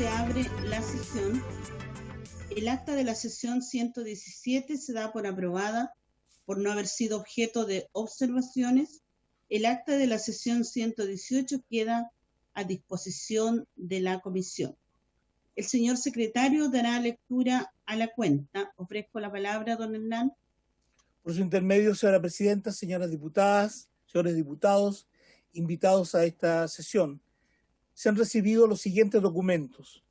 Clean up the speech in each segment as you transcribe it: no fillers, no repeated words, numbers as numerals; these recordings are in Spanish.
se abre la sesión. El acta de la sesión 117 se da por aprobada por no haber sido objeto de observaciones. El acta de la sesión 118 queda a disposición de la comisión. El señor secretario dará lectura a la cuenta. Ofrezco la palabra, don Hernán. Por su intermedio, señora presidenta, señoras diputadas, señores diputados, invitados a esta sesión, se han recibido los siguientes documentos.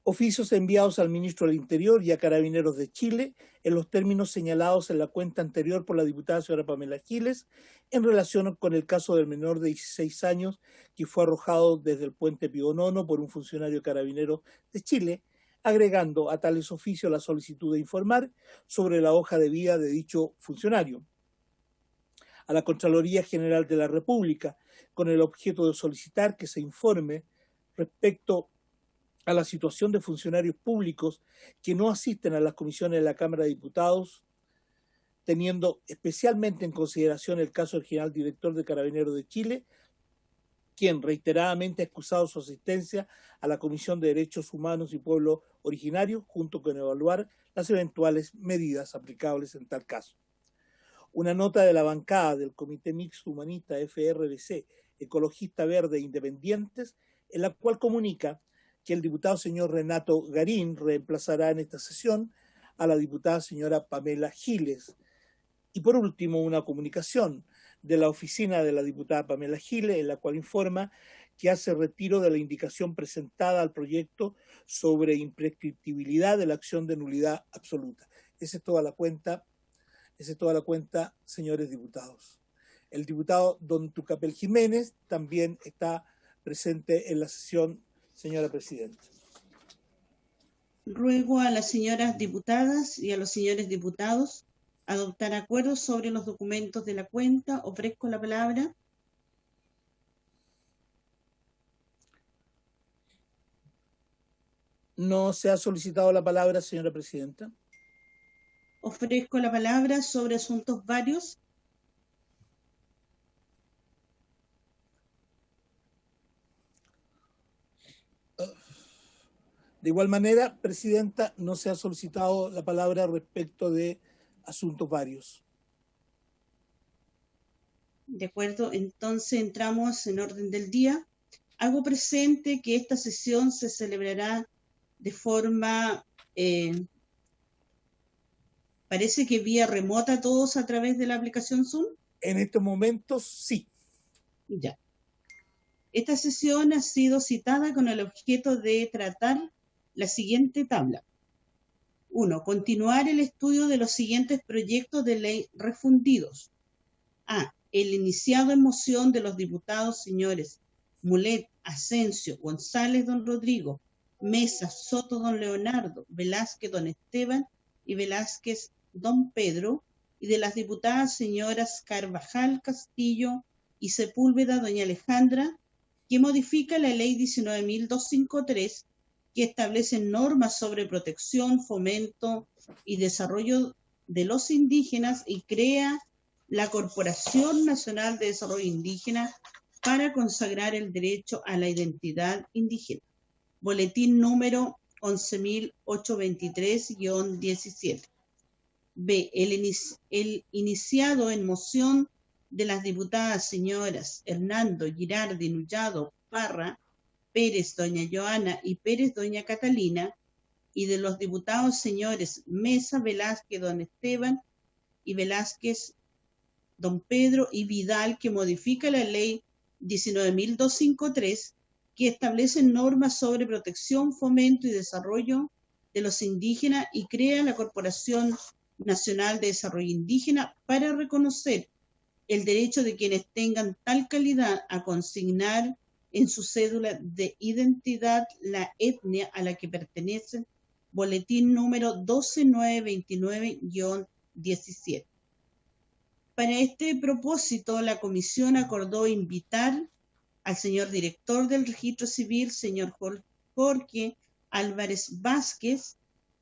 Oficios enviados al ministro del Interior y a Carabineros de Chile en los términos señalados en la cuenta anterior por la diputada señora Pamela Giles en relación con el caso del menor de 16 años que fue arrojado desde el puente Pío IX por un funcionario carabinero de Chile, agregando a tales oficios la solicitud de informar sobre la hoja de vida de dicho funcionario. A la Contraloría General de la República, con el objeto de solicitar que se informe respecto a la situación de funcionarios públicos que no asisten a las comisiones de la Cámara de Diputados, teniendo especialmente en consideración el caso del general director de Carabineros de Chile, quien reiteradamente ha excusado su asistencia a la Comisión de Derechos Humanos y Pueblos Originarios, junto con evaluar las eventuales medidas aplicables en tal caso. Una nota de la bancada del Comité Mixto Humanista FRDC, Ecologista Verde e Independientes, en la cual comunica que el diputado señor Renato Garín reemplazará en esta sesión a la diputada señora Pamela Giles. Y por último, una comunicación de la oficina de la diputada Pamela Giles, en la cual informa que hace retiro de la indicación presentada al proyecto sobre imprescriptibilidad de la acción de nulidad absoluta. Esa es toda la cuenta, señores diputados. El diputado don Tucapel Jiménez también está presente en la sesión. Señora presidenta. Ruego a las señoras diputadas y a los señores diputados adoptar acuerdos sobre los documentos de la cuenta. Ofrezco la palabra. No se ha solicitado la palabra, señora presidenta. Ofrezco la palabra sobre asuntos varios. De igual manera, presidenta, no se ha solicitado la palabra respecto de asuntos varios. De acuerdo, entonces entramos en orden del día. Hago presente que esta sesión se celebrará de forma, parece que vía remota, todos a través de la aplicación Zoom. En estos momentos, sí. Ya. Esta sesión ha sido citada con el objeto de tratar la siguiente tabla. 1. Continuar el estudio de los siguientes proyectos de ley refundidos. A. El iniciado en moción de los diputados señores Mulet, Asensio, González, don Rodrigo, Mesa, Soto, don Leonardo, Velázquez, don Esteban y Velázquez, don Pedro, y de las diputadas señoras Carvajal, Castillo y Sepúlveda, doña Alejandra, que modifica la ley 19.253, que establece normas sobre protección, fomento y desarrollo de los indígenas y crea la Corporación Nacional de Desarrollo Indígena para consagrar el derecho a la identidad indígena. Boletín número 11.823-17. B. El iniciado en moción de las diputadas señoras Hernando, Girardi, Nullado, Parra, Pérez, doña Joana y Pérez, doña Catalina, y de los diputados señores Mesa, Velázquez, don Esteban y Velázquez, don Pedro y Vidal, que modifica la ley 19.253, que establece normas sobre protección, fomento y desarrollo de los indígenas y crea la Corporación Nacional de Desarrollo Indígena para reconocer el derecho de quienes tengan tal calidad a consignar en su cédula de identidad la etnia a la que pertenecen. Boletín número 12929-17. Para este propósito, la comisión acordó invitar al señor director del Registro Civil, señor Jorge Álvarez Vázquez,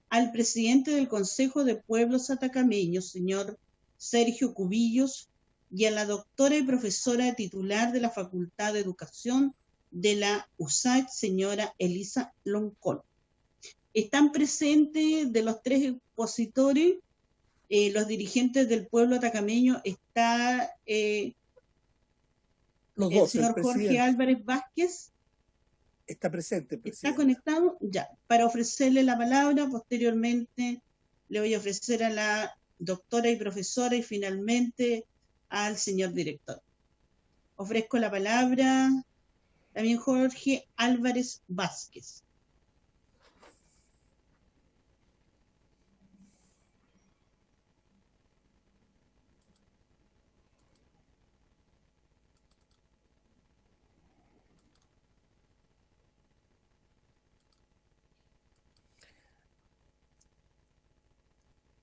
al presidente del Consejo de Pueblos Atacameños, señor Sergio Cubillos, y a la doctora y profesora titular de la Facultad de Educación de la USAID, señora Elisa Loncón. Están presentes de los 3 expositores, los dirigentes del pueblo atacameño, está Los el dos, señor Jorge Álvarez Vázquez. Está presente, presidente. ¿Está conectado? Ya. Para ofrecerle la palabra, posteriormente le voy a ofrecer a la doctora y profesora y finalmente al señor director. Ofrezco la palabra también Jorge Álvarez Vázquez.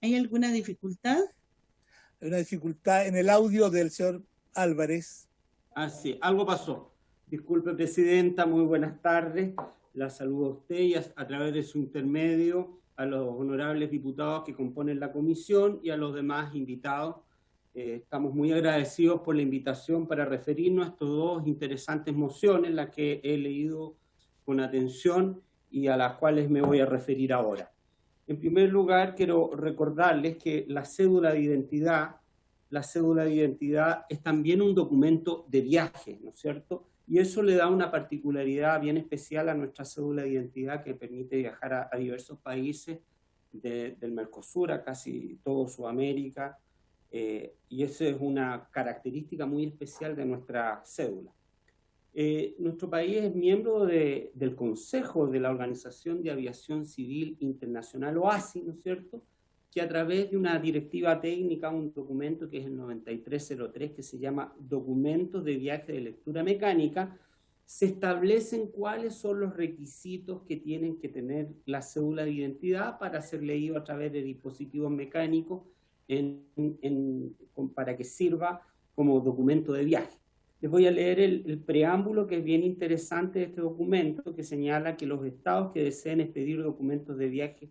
¿Hay alguna dificultad? Hay una dificultad en el audio del señor Álvarez. Ah, sí, algo pasó. Disculpe, presidenta, muy buenas tardes. La saludo a usted y a través de su intermedio a los honorables diputados que componen la comisión y a los demás invitados. Estamos muy agradecidos por la invitación para referirnos a estas 2 interesantes mociones, las que he leído con atención y a las cuales me voy a referir ahora. En primer lugar, quiero recordarles que la cédula de identidad es también un documento de viaje, ¿no es cierto? Y eso le da una particularidad bien especial a nuestra cédula de identidad que permite viajar a diversos países del Mercosur, a casi todo Sudamérica, y esa es una característica muy especial de nuestra cédula. Nuestro país es miembro del Consejo de la Organización de Aviación Civil Internacional, OACI, ¿no es cierto?, que a través de una directiva técnica, un documento que es el 9303, que se llama Documentos de Viaje de Lectura Mecánica, se establecen cuáles son los requisitos que tienen que tener la cédula de identidad para ser leído a través de dispositivos mecánicos para que sirva como documento de viaje. Les voy a leer el preámbulo, que es bien interesante de este documento, que señala que los estados que deseen expedir documentos de viaje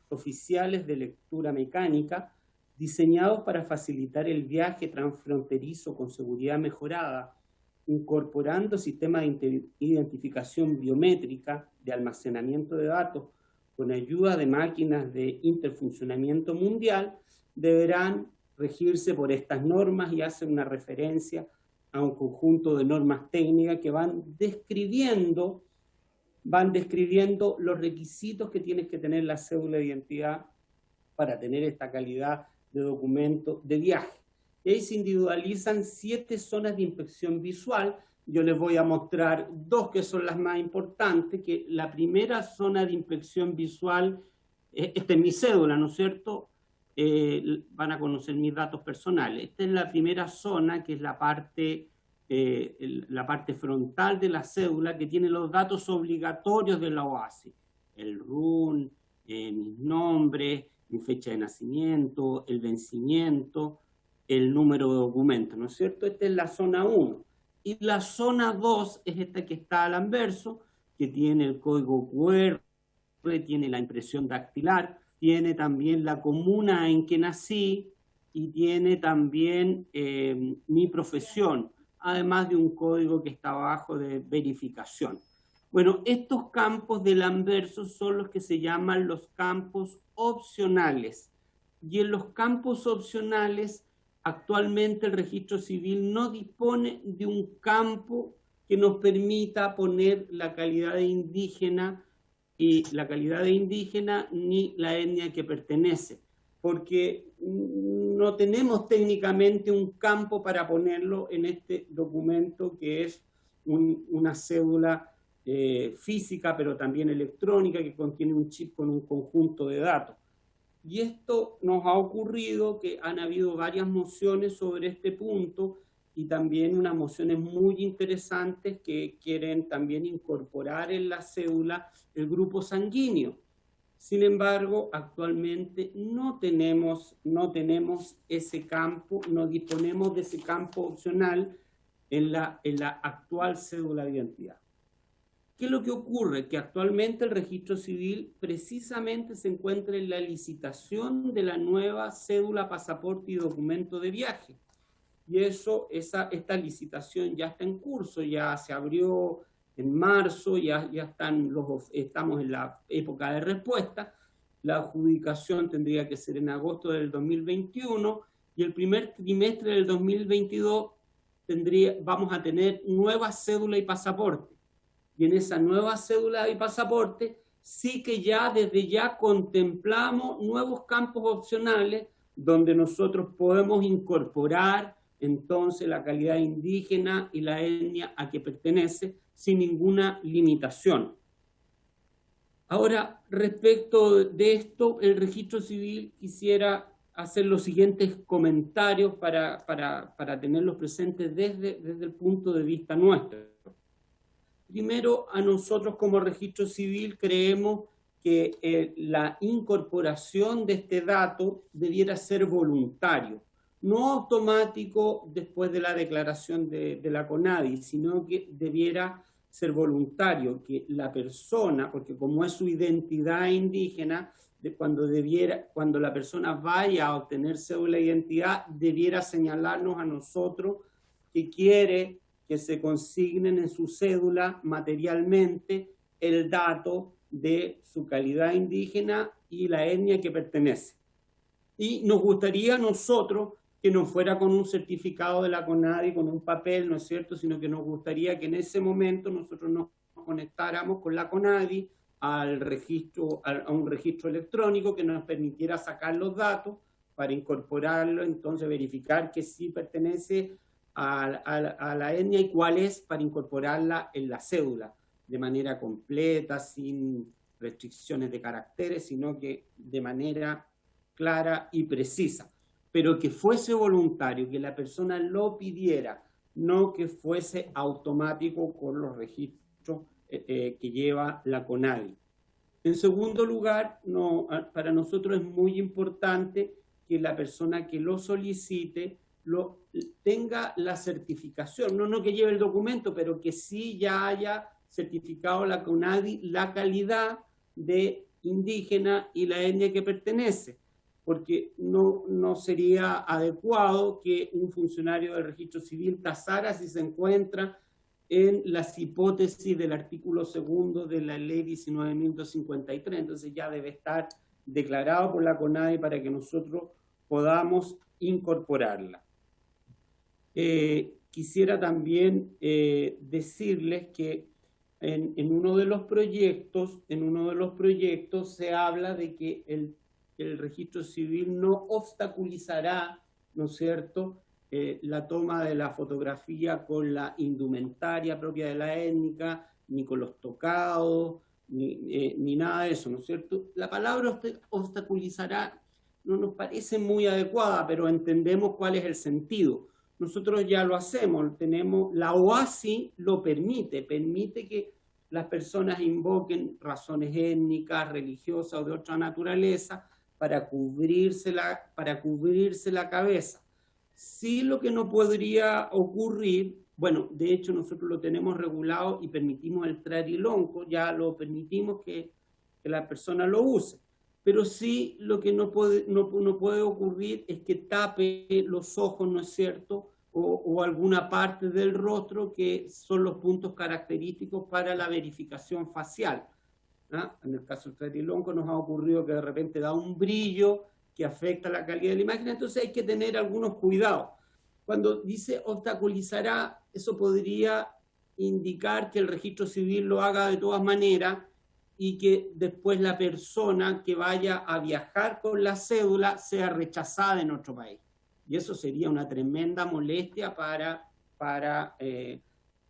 oficiales de lectura mecánica, diseñados para facilitar el viaje transfronterizo con seguridad mejorada, incorporando sistemas de identificación biométrica, de almacenamiento de datos, con ayuda de máquinas de interfuncionamiento mundial, deberán regirse por estas normas, y hace una referencia a un conjunto de normas técnicas que van describiendo los requisitos que tiene que tener la cédula de identidad para tener esta calidad de documento de viaje. Y ahí se individualizan 7 zonas de inspección visual. Yo les voy a mostrar 2 que son las más importantes, que la primera zona de inspección visual, esta es mi cédula, ¿no es cierto? Van a conocer mis datos personales. Esta es la primera zona, que es la parte frontal de la cédula, que tiene los datos obligatorios de la OACI, el RUN, mis nombres, mi fecha de nacimiento, el vencimiento, el número de documento, ¿no es cierto? Esta es la zona 1. Y la zona 2 es esta que está al anverso, que tiene el código QR, tiene la impresión dactilar, tiene también la comuna en que nací y tiene también mi profesión, además de un código que está abajo de verificación. Bueno, estos campos del anverso son los que se llaman los campos opcionales. Y en los campos opcionales, actualmente el registro civil no dispone de un campo que nos permita poner la calidad de indígena ni la etnia que pertenece, porque no tenemos técnicamente un campo para ponerlo en este documento, que es una cédula física, pero también electrónica, que contiene un chip con un conjunto de datos. Y esto nos ha ocurrido que han habido varias mociones sobre este punto, y también unas mociones muy interesantes que quieren también incorporar en la cédula el grupo sanguíneo. Sin embargo, actualmente no tenemos ese campo, no disponemos de ese campo opcional en la actual cédula de identidad. ¿Qué es lo que ocurre? Que actualmente el registro civil precisamente se encuentra en la licitación de la nueva cédula, pasaporte y documento de viaje. Y esta licitación ya está en curso, ya se abrió en marzo, ya estamos en la época de respuesta. La adjudicación tendría que ser en agosto del 2021 y el primer trimestre del 2022 vamos a tener nueva cédula y pasaporte. Y en esa nueva cédula y pasaporte sí que ya desde ya contemplamos nuevos campos opcionales donde nosotros podemos incorporar entonces la calidad indígena y la etnia a que pertenece sin ninguna limitación. Ahora, respecto de esto, el registro civil quisiera hacer los siguientes comentarios para tenerlos presentes desde el punto de vista nuestro. Primero, a nosotros como registro civil creemos que la incorporación de este dato debiera ser voluntario, no automático después de la declaración de la CONADI, sino que debiera ser voluntario, que la persona, porque como es su identidad indígena, cuando la persona vaya a obtener cédula de identidad, debiera señalarnos a nosotros que quiere que se consignen en su cédula materialmente el dato de su calidad indígena y la etnia que pertenece. Y nos gustaría a nosotros que no fuera con un certificado de la CONADI, con un papel, ¿no es cierto?, sino que nos gustaría que en ese momento nosotros nos conectáramos con la CONADI a un registro electrónico que nos permitiera sacar los datos para incorporarlo, entonces verificar que sí pertenece a la etnia y cuál es para incorporarla en la cédula, de manera completa, sin restricciones de caracteres, sino que de manera clara y precisa. Pero que fuese voluntario, que la persona lo pidiera, no que fuese automático con los registros que lleva la CONADI. En segundo lugar, para nosotros es muy importante que la persona que lo solicite tenga la certificación, no que lleve el documento, pero que sí ya haya certificado la CONADI la calidad de indígena y la etnia que pertenece, porque no sería adecuado que un funcionario del registro civil tasara si se encuentra en las hipótesis del artículo 2 de la ley 19.253, entonces ya debe estar declarado por la CONADI para que nosotros podamos incorporarla. Quisiera también decirles que en uno de los proyectos se habla de que el registro civil no obstaculizará, ¿no es cierto?, la toma de la fotografía con la indumentaria propia de la étnica, ni con los tocados, ni nada de eso, ¿no es cierto? La palabra obstaculizará no nos parece muy adecuada, pero entendemos cuál es el sentido. Nosotros ya lo hacemos, la OASI lo permite que las personas invoquen razones étnicas, religiosas o de otra naturaleza para cubrirse la cabeza. Sí, lo que no podría ocurrir, bueno, de hecho nosotros lo tenemos regulado y permitimos el trarilonco, ya lo permitimos que la persona lo use, pero sí lo que no puede ocurrir es que tape los ojos, ¿no es cierto?, o alguna parte del rostro que son los puntos característicos para la verificación facial. En el caso del trarilonco nos ha ocurrido que de repente da un brillo que afecta la calidad de la imagen, entonces hay que tener algunos cuidados. Cuando dice obstaculizará, eso podría indicar que el registro civil lo haga de todas maneras y que después la persona que vaya a viajar con la cédula sea rechazada en otro país. Y eso sería una tremenda molestia para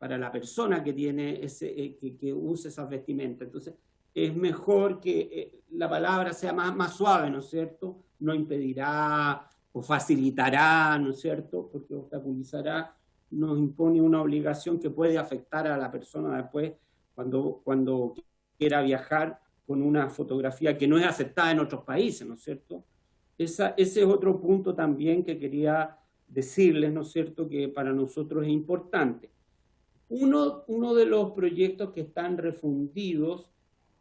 la persona que tiene que use esas vestimentas. Entonces, es mejor que la palabra sea más suave, ¿no es cierto? No impedirá o facilitará, ¿no es cierto? Porque obstaculizará nos impone una obligación que puede afectar a la persona después cuando quiera viajar con una fotografía que no es aceptada en otros países, ¿no es cierto? Ese es otro punto también que quería decirles, ¿no es cierto?, que para nosotros es importante. Uno de los proyectos que están refundidos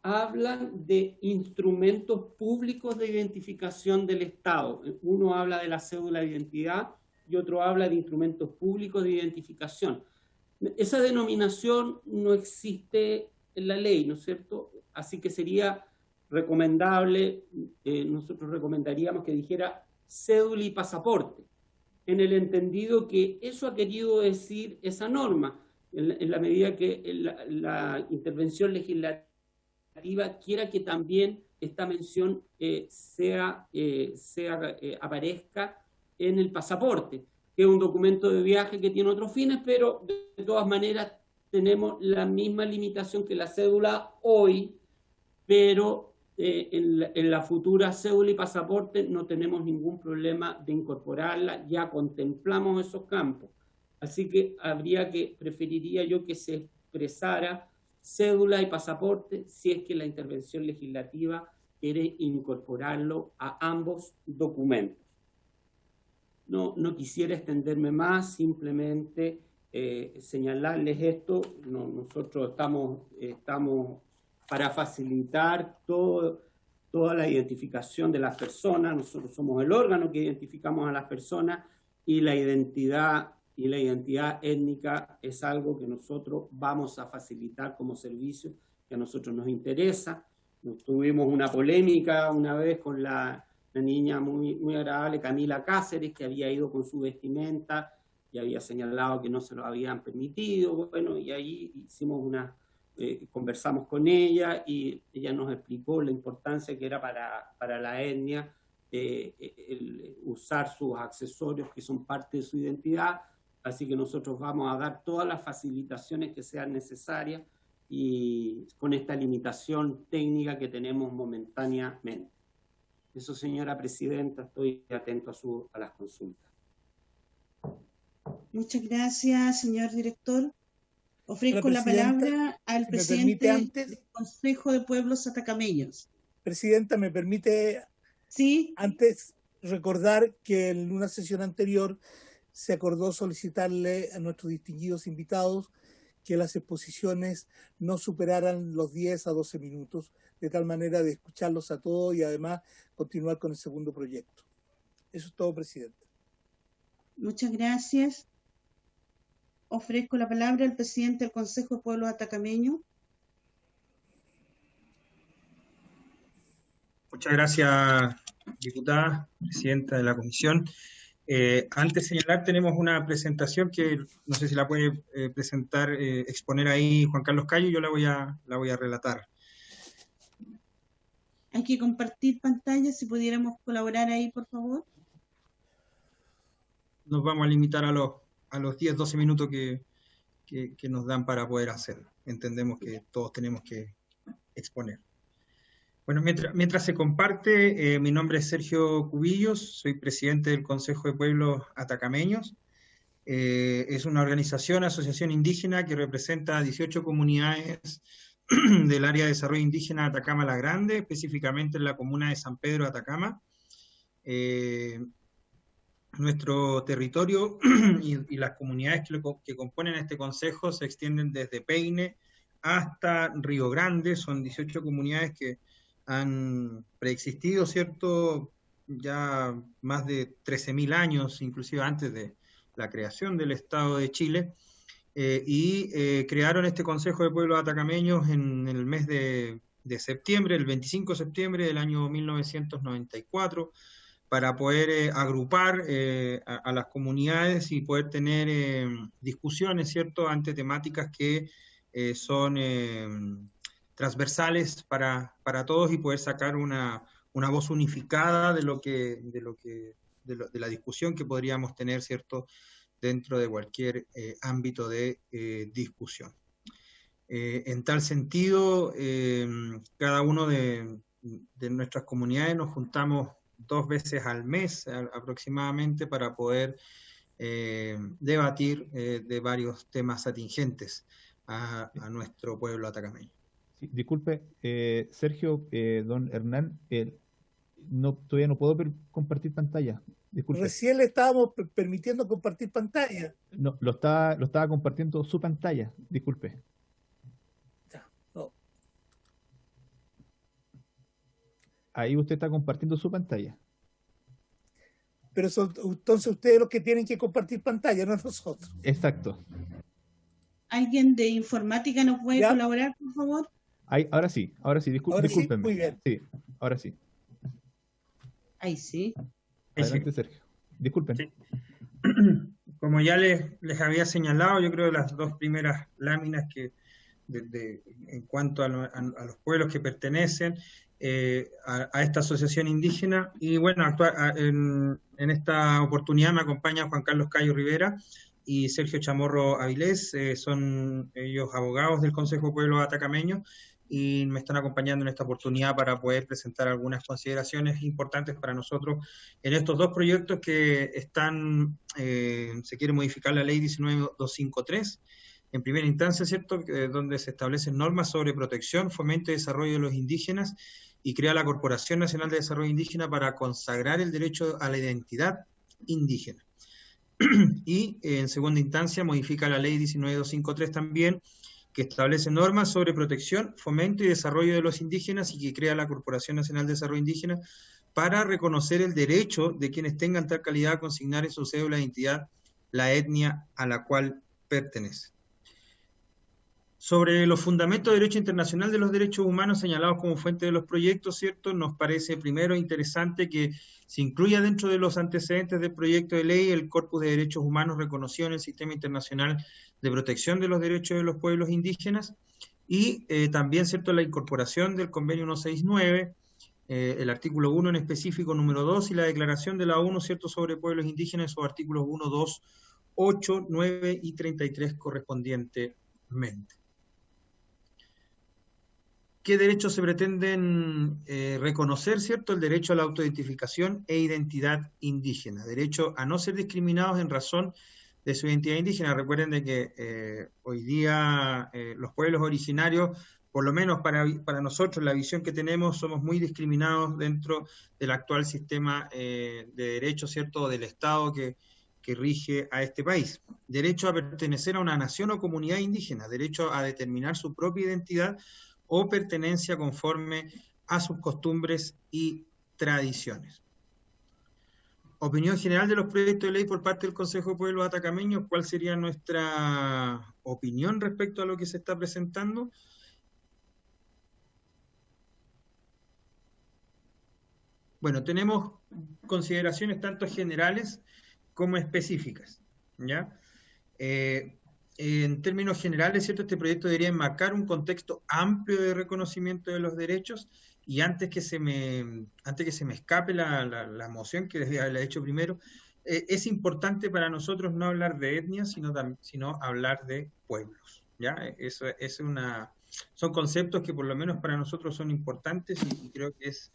hablan de instrumentos públicos de identificación del Estado. Uno habla de la cédula de identidad y otro habla de instrumentos públicos de identificación. Esa denominación no existe en la ley, ¿no es cierto? Así que sería recomendable, nosotros recomendaríamos que dijera cédula y pasaporte, en el entendido que eso ha querido decir esa norma, en la medida que la intervención legislativa quiera que también esta mención aparezca en el pasaporte, que es un documento de viaje que tiene otros fines, pero de todas maneras tenemos la misma limitación que la cédula hoy, pero en la futura cédula y pasaporte no tenemos ningún problema de incorporarla, ya contemplamos esos campos. Así que preferiría yo que se expresara cédula y pasaporte si es que la intervención legislativa quiere incorporarlo a ambos documentos. No quisiera extenderme más, simplemente señalarles esto. Nosotros estamos para facilitar toda la identificación de las personas. Nosotros somos el órgano que identificamos a las personas, y la identidad étnica es algo que nosotros vamos a facilitar como servicio, que a nosotros nos interesa. Tuvimos una polémica una vez con la niña muy agradable Camila Cáceres, que había ido con su vestimenta y había señalado que no se lo habían permitido. Bueno, y ahí conversamos con ella y ella nos explicó la importancia que era para la etnia el usar sus accesorios que son parte de su identidad. Así que nosotros vamos a dar todas las facilitaciones que sean necesarias y con esta limitación técnica que tenemos momentáneamente. Eso, señora presidenta, estoy atento a las consultas. Muchas gracias, señor director. Ofrezco la palabra al presidente del Consejo de Pueblos Atacameños. Presidenta, ¿me permite sí antes recordar que en una sesión anterior se acordó solicitarle a nuestros distinguidos invitados que las exposiciones no superaran los 10 a 12 minutos, de tal manera de escucharlos a todos y además continuar con el segundo proyecto. Eso es todo, presidente. Muchas gracias. Ofrezco la palabra al presidente del Consejo de Pueblos Atacameños. Muchas gracias, diputada, presidenta de la comisión. Antes de señalar, tenemos una presentación que no sé si la puede exponer ahí Juan Carlos Cayo, yo la voy a relatar. Hay que compartir pantalla, si pudiéramos colaborar ahí, por favor. Nos vamos a limitar a los 10-12 minutos que nos dan para poder hacerlo. Entendemos que todos tenemos que exponer. Bueno, mientras se comparte, mi nombre es Sergio Cubillos, soy presidente del Consejo de Pueblos Atacameños. Es una asociación indígena que representa a 18 comunidades del área de desarrollo indígena de Atacama la Grande, específicamente en la comuna de San Pedro de Atacama. Nuestro territorio y las comunidades que componen este consejo se extienden desde Peine hasta Río Grande. Son 18 comunidades que han preexistido, ¿cierto?, ya más de 13.000 años, inclusive antes de la creación del Estado de Chile, crearon este Consejo de Pueblos Atacameños en el mes de septiembre, el 25 de septiembre del año 1994, para poder agrupar a las comunidades y poder tener discusiones, ¿cierto?, ante temáticas que son transversales para todos y poder sacar una voz unificada de la discusión que podríamos tener, ¿cierto?, dentro de cualquier ámbito de discusión. En tal sentido, cada uno de nuestras comunidades nos juntamos 2 veces al mes aproximadamente para poder debatir de varios temas atingentes a nuestro pueblo atacameño. Sí, disculpe, Sergio, don Hernán, todavía no puedo compartir pantalla. Disculpe. Recién le estábamos permitiendo compartir pantalla. No, lo estaba compartiendo su pantalla, disculpe. Ya, no. Ahí usted está compartiendo su pantalla. Pero entonces ustedes los que tienen que compartir pantalla, no nosotros. Exacto. ¿Alguien de informática nos puede ¿Ya? colaborar, por favor? Ahora sí, Ahora sí, discúlpenme. muy bien. Sí, ahora sí. Ahí sí. Adelante, Sergio. Disculpen. Sí. Como ya les había señalado, yo creo que las dos primeras láminas que en cuanto a los pueblos que pertenecen a esta asociación indígena, y bueno, en esta oportunidad me acompaña Juan Carlos Cayo Rivera y Sergio Chamorro Avilés, son ellos abogados del Consejo Pueblo Atacameño, y me están acompañando en esta oportunidad para poder presentar algunas consideraciones importantes para nosotros en estos dos proyectos que están, se quiere modificar la ley 19253, en primera instancia, ¿cierto?, donde se establecen normas sobre protección, fomento y desarrollo de los indígenas, y crea la Corporación Nacional de Desarrollo Indígena para consagrar el derecho a la identidad indígena. Y en segunda instancia modifica la ley 19253 también, que establece normas sobre protección, fomento y desarrollo de los indígenas, y que crea la Corporación Nacional de Desarrollo Indígena para reconocer el derecho de quienes tengan tal calidad a consignar en su cédula de identidad la etnia a la cual pertenece. Sobre los fundamentos de derecho internacional de los derechos humanos señalados como fuente de los proyectos, ¿cierto?, nos parece primero interesante que se incluya dentro de los antecedentes del proyecto de ley el corpus de derechos humanos reconocido en el Sistema Internacional de Protección de los Derechos de los Pueblos Indígenas, y también, ¿cierto?, la incorporación del Convenio 169, el artículo 1 en específico, número 2, y la declaración de la ONU, ¿cierto?, sobre pueblos indígenas, sus artículos 1, 2, 8, 9 y 33 correspondientemente. ¿Qué derechos se pretenden reconocer, ¿cierto? El derecho a la autoidentificación e identidad indígena, derecho a no ser discriminados en razón de su identidad indígena. Recuerden de que hoy día los pueblos originarios, por lo menos para nosotros, la visión que tenemos, somos muy discriminados dentro del actual sistema de derecho, ¿cierto?, del Estado que rige a este país. Derecho a pertenecer a una nación o comunidad indígena, derecho a determinar su propia identidad o pertenencia conforme a sus costumbres y tradiciones. Opinión general de los proyectos de ley por parte del Consejo de Pueblos Atacameños. ¿Cuál sería nuestra opinión respecto a lo que se está presentando? Bueno, tenemos consideraciones tanto generales como específicas, ¿ya? En términos generales, ¿cierto?, este proyecto debería enmarcar un contexto amplio de reconocimiento de los derechos, y antes que se me escape la moción que les he hecho primero, es importante para nosotros no hablar de etnias, sino hablar de pueblos, ¿ya? Son conceptos que por lo menos para nosotros son importantes, y creo que es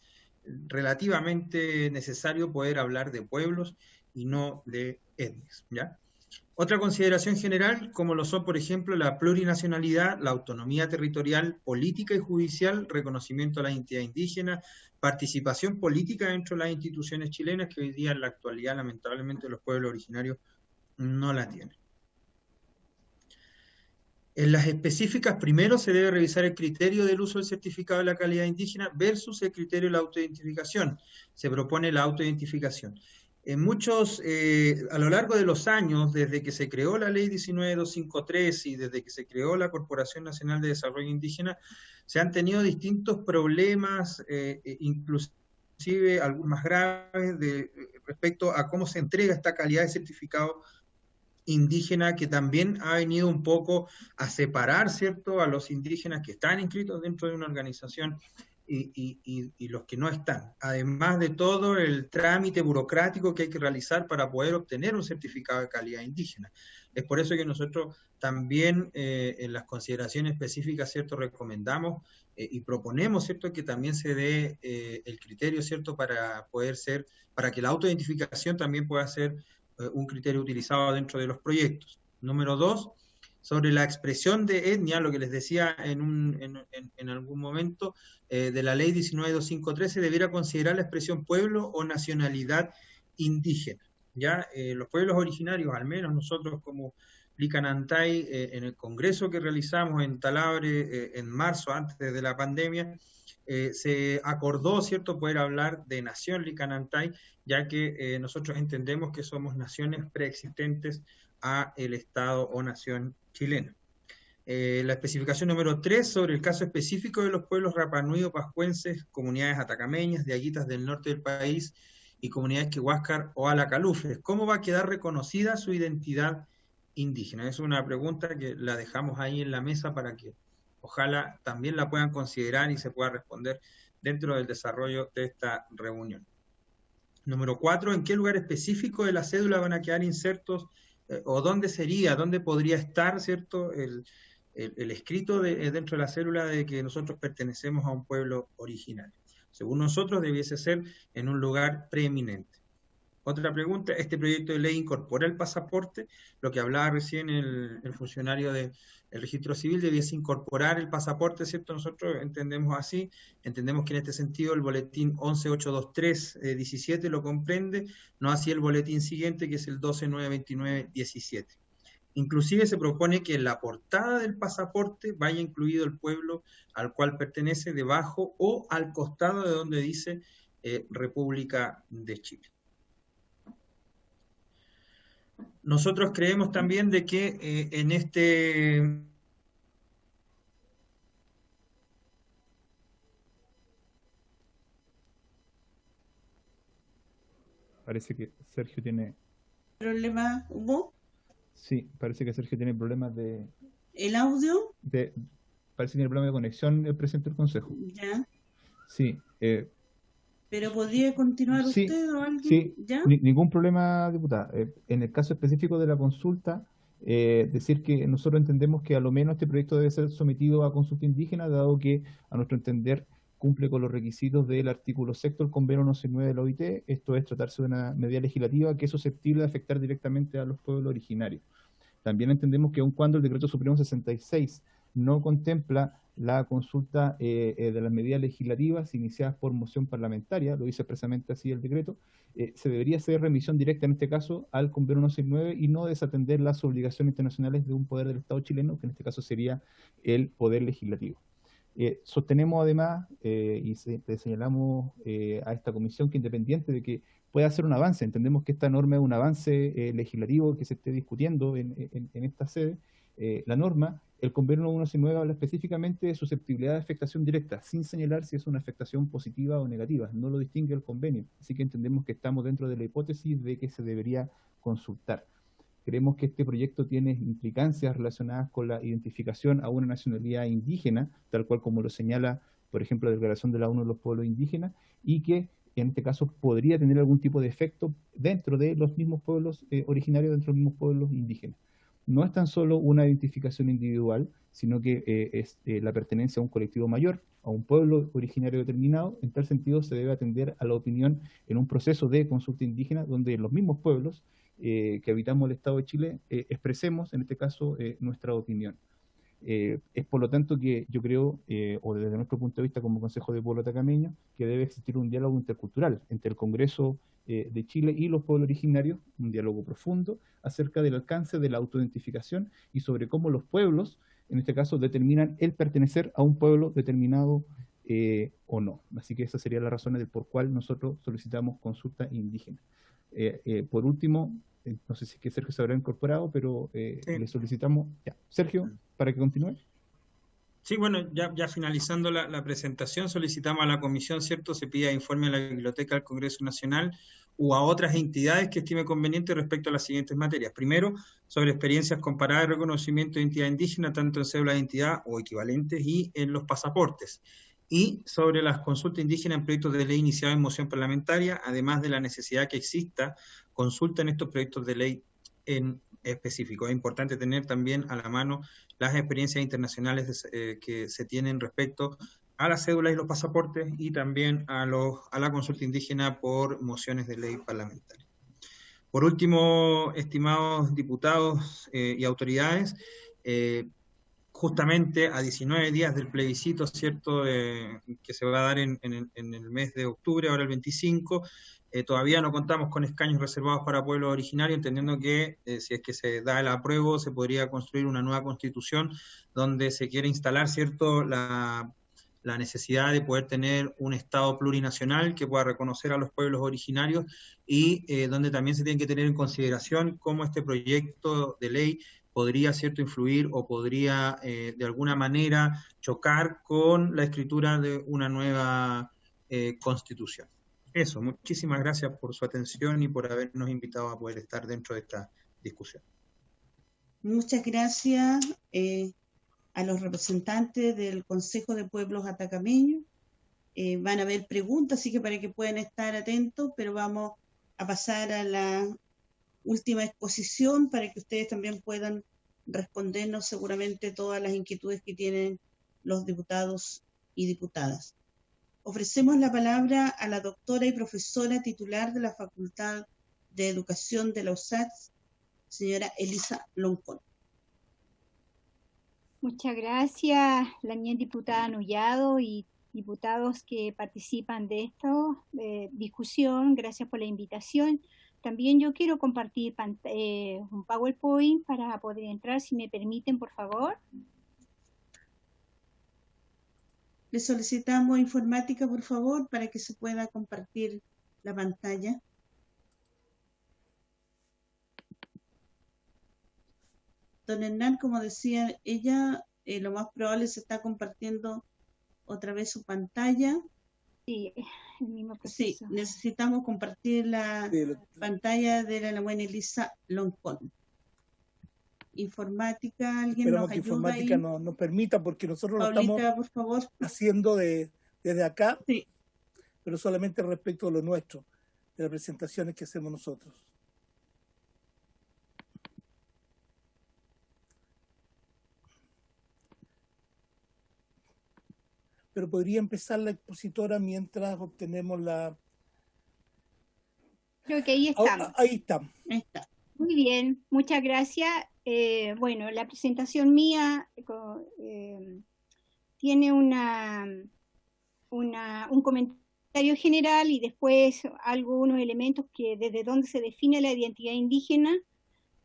relativamente necesario poder hablar de pueblos y no de etnias, ¿ya? Otra consideración general, como lo son, por ejemplo, la plurinacionalidad, la autonomía territorial, política y judicial, reconocimiento a la identidad indígena, participación política dentro de las instituciones chilenas, que hoy día en la actualidad, lamentablemente, los pueblos originarios no la tienen. En las específicas, primero se debe revisar el criterio del uso del certificado de la calidad indígena versus el criterio de la autoidentificación. Se propone la autoidentificación. En muchos, a lo largo de los años, desde que se creó la ley 19253 y desde que se creó la Corporación Nacional de Desarrollo Indígena, se han tenido distintos problemas, inclusive algunos más graves, respecto a cómo se entrega esta calidad de certificado indígena, que también ha venido un poco a separar, ¿cierto?, a los indígenas que están inscritos dentro de una organización y los que no están. Además de todo el trámite burocrático que hay que realizar para poder obtener un certificado de calidad indígena. Es por eso que nosotros también en las consideraciones específicas, ¿cierto?, recomendamos y proponemos, ¿cierto?, que también se dé el criterio, ¿cierto?, para que la autoidentificación también pueda ser un criterio utilizado dentro de los proyectos. Número 2, sobre la expresión de etnia, lo que les decía en algún momento, de la ley 19253, se debiera considerar la expresión pueblo o nacionalidad indígena. ¿Ya? Los pueblos originarios, al menos nosotros como Licanantay, en el congreso que realizamos en Talabre en marzo, antes de la pandemia, se acordó, ¿cierto?, poder hablar de nación Licanantay, ya que nosotros entendemos que somos naciones preexistentes a el Estado o nación chilena. La especificación número 3 sobre el caso específico de los pueblos Rapanui o pascuenses, comunidades atacameñas, diaguitas del norte del país y comunidades Quehuáscar o Alacalufes. ¿Cómo va a quedar reconocida su identidad indígena? Es una pregunta que la dejamos ahí en la mesa para que ojalá también la puedan considerar y se pueda responder dentro del desarrollo de esta reunión. Número 4, ¿en qué lugar específico de la cédula van a quedar insertos o dónde sería, dónde podría estar, ¿cierto?, el escrito dentro de la célula de que nosotros pertenecemos a un pueblo originario? Según nosotros, debiese ser en un lugar preeminente. Otra pregunta, ¿este proyecto de ley incorpora el pasaporte? Lo que hablaba recién el funcionario del registro civil, debiese incorporar el pasaporte, ¿cierto? Nosotros entendemos así, entendemos que en este sentido el boletín 11.823.17 lo comprende, no así el boletín siguiente, que es el 12.929.17. Inclusive se propone que en la portada del pasaporte vaya incluido el pueblo al cual pertenece debajo o al costado de donde dice República de Chile. Nosotros creemos también de que en este... Parece que Sergio tiene... ¿Problema hubo? Sí, parece que Sergio tiene problemas ¿El audio? Parece que tiene problemas de conexión el presidente del Consejo. Ya. Sí. ¿Pero podría continuar Sí, usted o alguien? sí, ¿Ya? ningún problema, diputada. En el caso específico de la consulta, decir que nosotros entendemos que a lo menos este proyecto debe ser sometido a consulta indígena, dado que, a nuestro entender, cumple con los requisitos del artículo 6 del convenio 169 de la OIT, esto es tratarse de una medida legislativa que es susceptible de afectar directamente a los pueblos originarios. También entendemos que aun cuando el decreto supremo 66 no contempla la consulta de las medidas legislativas iniciadas por moción parlamentaria, lo dice expresamente así el decreto, se debería hacer remisión directa en este caso al convenio 169 y no desatender las obligaciones internacionales de un poder del Estado chileno, que en este caso sería el poder legislativo. Sostenemos además y le señalamos a esta comisión que independiente de que pueda hacer un avance, entendemos que esta norma es un avance legislativo que se esté discutiendo en esta sede, la norma, el convenio 169 habla específicamente de susceptibilidad de afectación directa, sin señalar si es una afectación positiva o negativa, no lo distingue el convenio, así que entendemos que estamos dentro de la hipótesis de que se debería consultar. Creemos que este proyecto tiene implicancias relacionadas con la identificación a una nacionalidad indígena, tal cual como lo señala, por ejemplo, la Declaración de la ONU de los Pueblos Indígenas, y que en este caso podría tener algún tipo de efecto dentro de los mismos pueblos originarios, dentro de los mismos pueblos indígenas. No es tan solo una identificación individual, sino que es la pertenencia a un colectivo mayor, a un pueblo originario determinado. En tal sentido se debe atender a la opinión en un proceso de consulta indígena donde los mismos pueblos que habitamos el Estado de Chile expresemos, en este caso, nuestra opinión. Es por lo tanto que yo creo, o desde nuestro punto de vista como Consejo de Pueblo Atacameño, que debe existir un diálogo intercultural entre el Congreso de Chile y los pueblos originarios, un diálogo profundo acerca del alcance de la autoidentificación y sobre cómo los pueblos, en este caso, determinan el pertenecer a un pueblo determinado o no. Así que esas serían las razones por cual nosotros solicitamos consulta indígena. Por último, no sé si es que Sergio se habrá incorporado, pero sí, le solicitamos... Ya. Sergio, para que continúe. Sí, bueno, ya finalizando la presentación, solicitamos a la comisión, ¿cierto?, se pida informe a la Biblioteca del Congreso Nacional o a otras entidades que estime conveniente respecto a las siguientes materias. Primero, sobre experiencias comparadas de reconocimiento de identidad indígena, tanto en cédula de identidad o equivalentes y en los pasaportes. Y sobre las consultas indígenas en proyectos de ley iniciados en moción parlamentaria, además de la necesidad que exista consulta en estos proyectos de ley en específico. Es importante tener también a la mano las experiencias internacionales que se tienen respecto a las cédulas y los pasaportes y también a la consulta indígena por mociones de ley parlamentaria. Por último, estimados diputados y autoridades, justamente a 19 días del plebiscito, ¿cierto?, que se va a dar en el mes de octubre, ahora el 25, todavía no contamos con escaños reservados para pueblos originarios, entendiendo que si es que se da el apruebo, se podría construir una nueva constitución donde se quiere instalar, ¿cierto?, la necesidad de poder tener un Estado plurinacional que pueda reconocer a los pueblos originarios y donde también se tiene que tener en consideración cómo este proyecto de ley podría, ¿cierto?, influir o podría de alguna manera chocar con la escritura de una nueva constitución. Eso, muchísimas gracias por su atención y por habernos invitado a poder estar dentro de esta discusión. Muchas gracias a los representantes del Consejo de Pueblos Atacameños. Van a haber preguntas, así que para que puedan estar atentos, pero vamos a pasar a la última exposición para que ustedes también puedan respondernos seguramente todas las inquietudes que tienen los diputados y diputadas. Ofrecemos la palabra a la doctora y profesora titular de la Facultad de Educación de la USACH, señora Elisa Loncón. Muchas gracias, la niña diputada Nullado y diputados que participan de esta discusión. Gracias por la invitación. También yo quiero compartir un PowerPoint para poder entrar, si me permiten, por favor. Le solicitamos informática, por favor, para que se pueda compartir la pantalla. Don Hernán, como decía ella, lo más probable se está compartiendo otra vez su pantalla. Sí, el mismo proceso. Sí, necesitamos compartir la pantalla de la buena Elisa Loncón. Informática, alguien Esperamos nos que ayuda informática ahí. nos permita, porque nosotros Paulita, lo estamos por favor. haciendo desde acá, sí, pero solamente respecto a lo nuestro, de las presentaciones que hacemos nosotros. Pero podría empezar la expositora mientras obtenemos la... Creo que ahí estamos. Ahí está. Ahí está. Muy bien, muchas gracias. Bueno, la presentación mía tiene un comentario general y después algunos elementos que desde dónde se define la identidad indígena.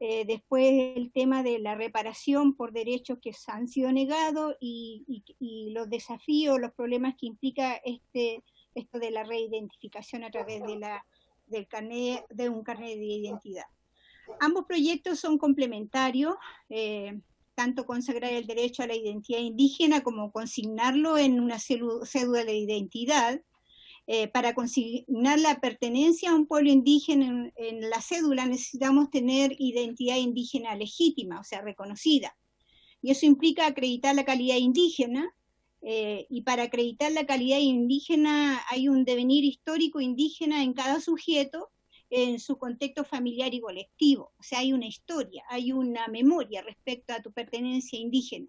Después el tema de la reparación por derechos que han sido negados y los desafíos, los problemas que implica esto de la reidentificación a través de un carnet de identidad. Ambos proyectos son complementarios, tanto consagrar el derecho a la identidad indígena como consignarlo en una cédula de identidad. Para consignar la pertenencia a un pueblo indígena en la cédula necesitamos tener identidad indígena legítima, o sea, reconocida. Y eso implica acreditar la calidad indígena, y para acreditar la calidad indígena hay un devenir histórico indígena en cada sujeto, en su contexto familiar y colectivo. O sea, hay una historia, hay una memoria respecto a tu pertenencia indígena.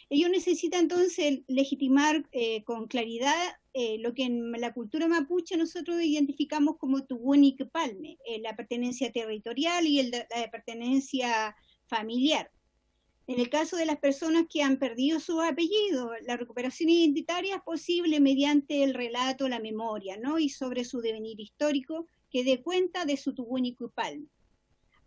Ellos necesitan entonces legitimar con claridad lo que en la cultura mapuche nosotros identificamos como tuwuni palme, la pertenencia territorial y la pertenencia familiar. En el caso de las personas que han perdido su apellido, la recuperación identitaria es posible mediante el relato, la memoria, ¿no? Y sobre su devenir histórico que dé cuenta de su tuwuni palme.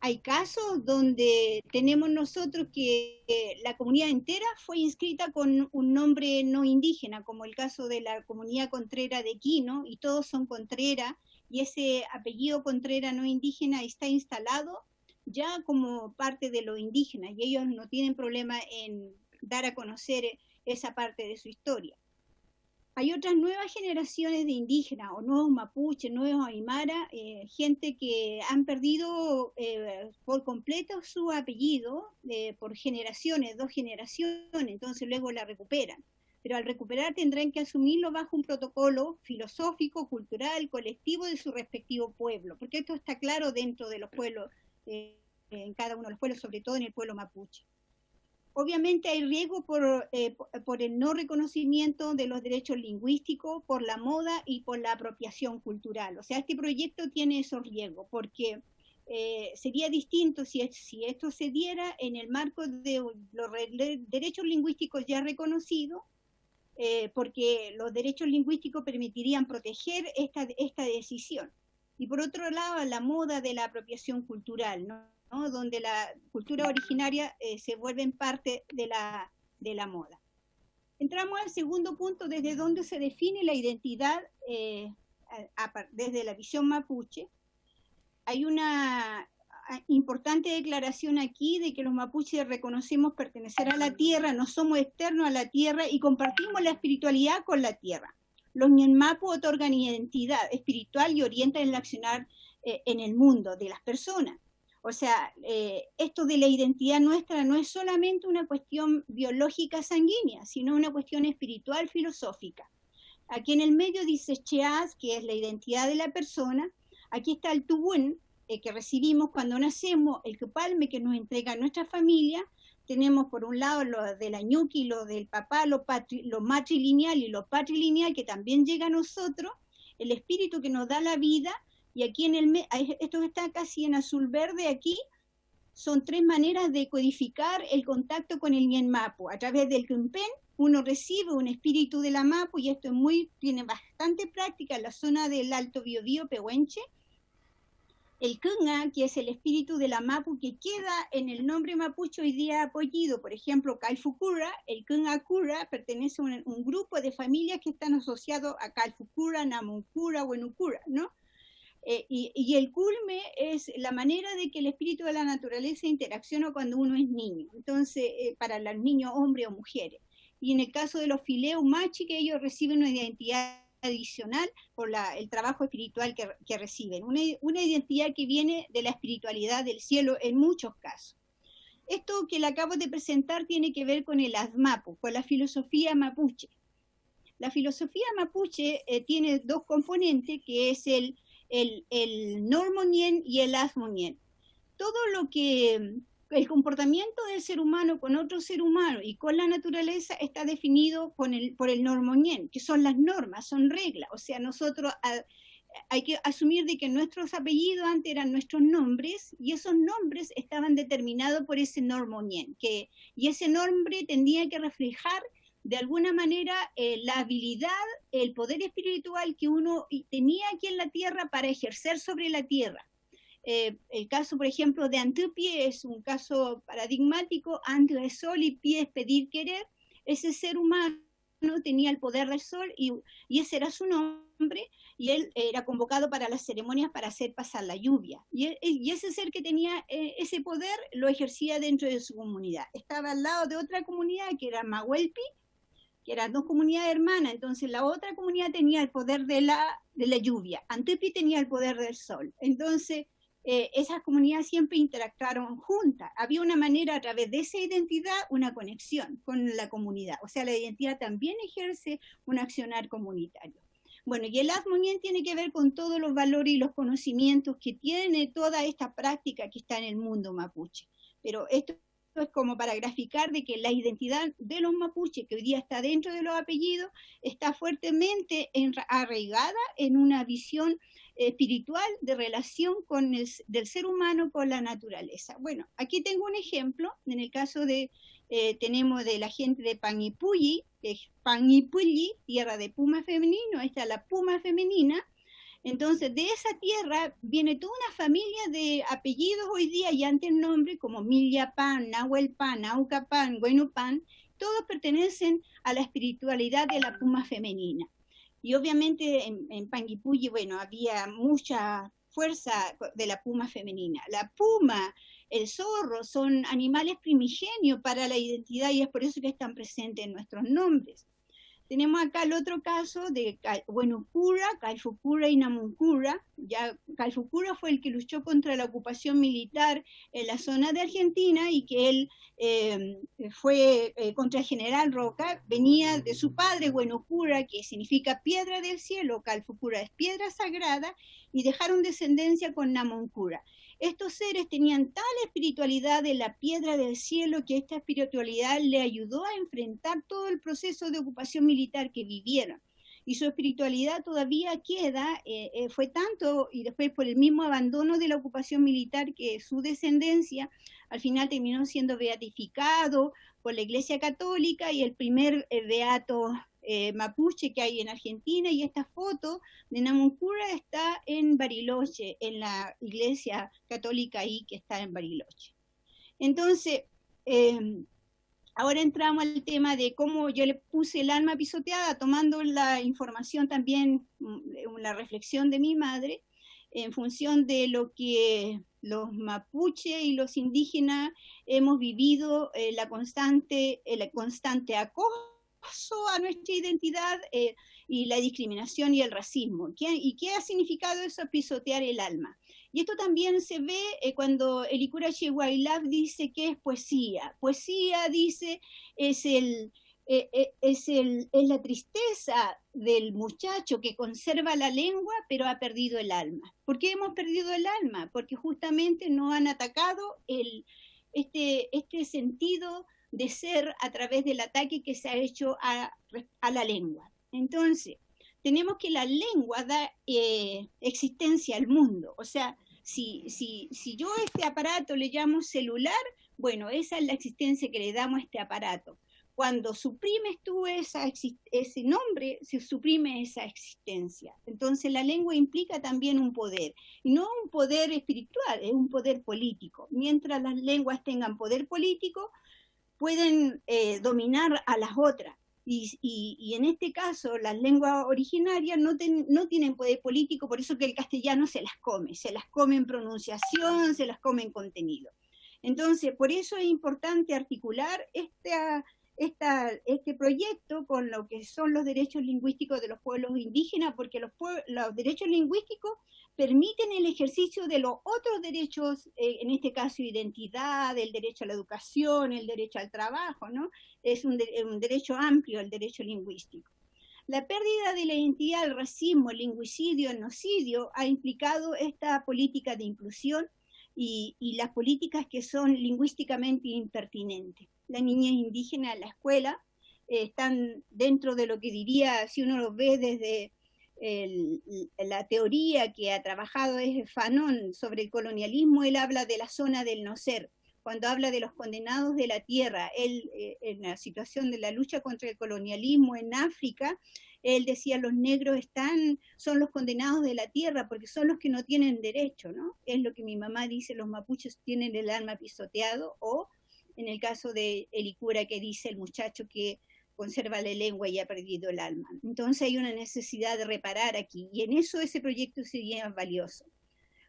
Hay casos donde tenemos nosotros que la comunidad entera fue inscrita con un nombre no indígena, como el caso de la comunidad Contrera de Quino, y todos son Contrera, y ese apellido Contrera no indígena está instalado ya como parte de lo indígena, y ellos no tienen problema en dar a conocer esa parte de su historia. Hay otras nuevas generaciones de indígenas, o nuevos mapuches, nuevos aymara, gente que han perdido por completo su apellido por generaciones, 2 generaciones, entonces luego la recuperan. Pero al recuperar tendrán que asumirlo bajo un protocolo filosófico, cultural, colectivo de su respectivo pueblo, porque esto está claro dentro de los pueblos, en cada uno de los pueblos, sobre todo en el pueblo mapuche. Obviamente hay riesgo por el no reconocimiento de los derechos lingüísticos, por la moda y por la apropiación cultural. O sea, este proyecto tiene esos riesgos, porque sería distinto si esto se diera en el marco de los derechos lingüísticos ya reconocidos, porque los derechos lingüísticos permitirían proteger esta decisión. Y por otro lado, la moda de la apropiación cultural, ¿no? Donde la cultura originaria se vuelve parte de la moda. Entramos al segundo punto, desde donde se define la identidad desde la visión mapuche. Hay importante declaración aquí de que los mapuches reconocemos pertenecer a la tierra, no somos externos a la tierra y compartimos la espiritualidad con la tierra. Los ñenmapu otorgan identidad espiritual y orientan el accionar en el mundo de las personas. O sea, esto de la identidad nuestra no es solamente una cuestión biológica sanguínea, sino una cuestión espiritual filosófica. Aquí en el medio dice Cheaz, que es la identidad de la persona. Aquí está el Tubún, que recibimos cuando nacemos, el Cupalme que nos entrega nuestra familia. Tenemos por un lado lo de la ñuqui, lo del papá, lo matrilineal y lo patrilineal, que también llega a nosotros, el espíritu que nos da la vida. Y aquí en el esto está casi en azul verde aquí, son 3 maneras de codificar el contacto con el ñenmapu. A través del Cumpen, uno recibe un espíritu de la mapu, y esto tiene bastante práctica en la zona del Alto Biobío, Pehuenche. El Cunga, que es el espíritu de la mapu que queda en el nombre mapuche hoy día apellido, por ejemplo, Calfucura, el Cunga Cura pertenece a un grupo de familias que están asociados a Calfucura, Namuncura, Huenucura, ¿no? Y el culme es la manera de que el espíritu de la naturaleza interacciona cuando uno es niño, entonces para los niños hombres o mujeres. Y en el caso de los fileos machi, que ellos reciben una identidad adicional por el trabajo espiritual que reciben, una identidad que viene de la espiritualidad del cielo en muchos casos. Esto que le acabo de presentar tiene que ver con el Azmapu, con la filosofía mapuche. La filosofía mapuche tiene 2 componentes, que es el normonien y el azmonien. Todo lo que el comportamiento del ser humano con otro ser humano y con la naturaleza está definido por el normonien, que son las normas, son reglas. O sea, nosotros hay que asumir de que nuestros apellidos antes eran nuestros nombres, y esos nombres estaban determinados por ese normonien, y ese nombre tendría que reflejar de alguna manera la habilidad, el poder espiritual que uno tenía aquí en la tierra para ejercer sobre la tierra. El caso, por ejemplo, de Antupi es un caso paradigmático. Antu es sol y Pi es pedir querer. Ese ser humano tenía el poder del sol y ese era su nombre, y él era convocado para las ceremonias para hacer pasar la lluvia. Y ese ser que tenía ese poder lo ejercía dentro de su comunidad. Estaba al lado de otra comunidad que era Mahuelpi, que eran 2 comunidades hermanas. Entonces la otra comunidad tenía el poder de la lluvia, Antupi tenía el poder del sol. Entonces esas comunidades siempre interactuaron juntas. Había una manera, a través de esa identidad, una conexión con la comunidad. O sea, la identidad también ejerce un accionar comunitario. Bueno, y el Azmonien tiene que ver con todos los valores y los conocimientos que tiene toda esta práctica que está en el mundo mapuche. Pero esto es como para graficar de que la identidad de los mapuches, que hoy día está dentro de los apellidos, está fuertemente arraigada en una visión espiritual de relación del ser humano con la naturaleza. Bueno, aquí tengo un ejemplo, en el caso tenemos de la gente de Panguipulli, que es Panguipulli, tierra de puma femenino. Esta es la puma femenina. Entonces, de esa tierra viene toda una familia de apellidos hoy día y antes nombres como Millapan, Nahuelpan, Naucapan, Huenupan, todos pertenecen a la espiritualidad de la puma femenina. Y obviamente en Panguipulli, bueno, había mucha fuerza de la puma femenina. La puma, el zorro, son animales primigenios para la identidad, y es por eso que están presentes en nuestros nombres. Tenemos acá el otro caso de Huenucura, Calfucura y Namuncura. Ya Calfucura fue el que luchó contra la ocupación militar en la zona de Argentina, y que él fue contra el general Roca. Venía de su padre Huenucura, que significa piedra del cielo, Calfucura es piedra sagrada, y dejaron descendencia con Namuncura. Estos seres tenían tal espiritualidad de la piedra del cielo, que esta espiritualidad le ayudó a enfrentar todo el proceso de ocupación militar que vivieron. Y su espiritualidad todavía queda, fue tanto, y después por el mismo abandono de la ocupación militar, que su descendencia al final terminó siendo beatificado por la Iglesia Católica, y el primer beato mapuche que hay en Argentina. Y esta foto de Namuncura está en Bariloche, en la iglesia católica ahí que está en Bariloche. Entonces, ahora entramos al tema de cómo yo le puse el alma pisoteada, tomando la información también, la reflexión de mi madre. en función de lo que los mapuche y los indígenas hemos vivido, el constante acoso a nuestra identidad y la discriminación y el racismo. ¿Y qué ha significado eso? Pisotear el alma. Y esto también se ve cuando el Licura Chehuaylab dice que es poesía. Poesía, dice, es la tristeza del muchacho que conserva la lengua pero ha perdido el alma. ¿Por qué hemos perdido el alma? Porque justamente no han atacado este sentido de ser a través del ataque que se ha hecho a la lengua. Entonces, tenemos que la lengua da existencia al mundo. O sea, si yo a este aparato le llamo celular, bueno, esa es la existencia que le damos a este aparato. Cuando suprimes tú ese nombre, se suprime esa existencia. Entonces la lengua implica también un poder, y no un poder espiritual, es un poder político. Mientras las lenguas tengan poder político, pueden dominar a las otras. Y en este caso, las lenguas originarias no tienen poder político, por eso que el castellano se las come en pronunciación, se las come en contenido. Entonces, por eso es importante articular este proyecto con lo que son los derechos lingüísticos de los pueblos indígenas, porque los derechos lingüísticos permiten el ejercicio de los otros derechos, en este caso identidad, el derecho a la educación, el derecho al trabajo, ¿no? Es un derecho amplio el derecho lingüístico. La pérdida de la identidad, el racismo, el lingüicidio, el nocidio ha implicado esta política de inclusión y las políticas que son lingüísticamente impertinentes. Las niñas indígenas en la escuela están dentro de lo que diría, si uno lo ve desde la teoría que ha trabajado es Fanon sobre el colonialismo, él habla de la zona del no ser. Cuando habla de los condenados de la tierra, él en la situación de la lucha contra el colonialismo en África, él decía los negros son los condenados de la tierra porque son los que no tienen derecho, ¿no? Es lo que mi mamá dice, los mapuches tienen el alma pisoteado, o en el caso de Elicura que dice el muchacho que conserva la lengua y ha perdido el alma. Entonces hay una necesidad de reparar aquí, y en eso ese proyecto sería valioso.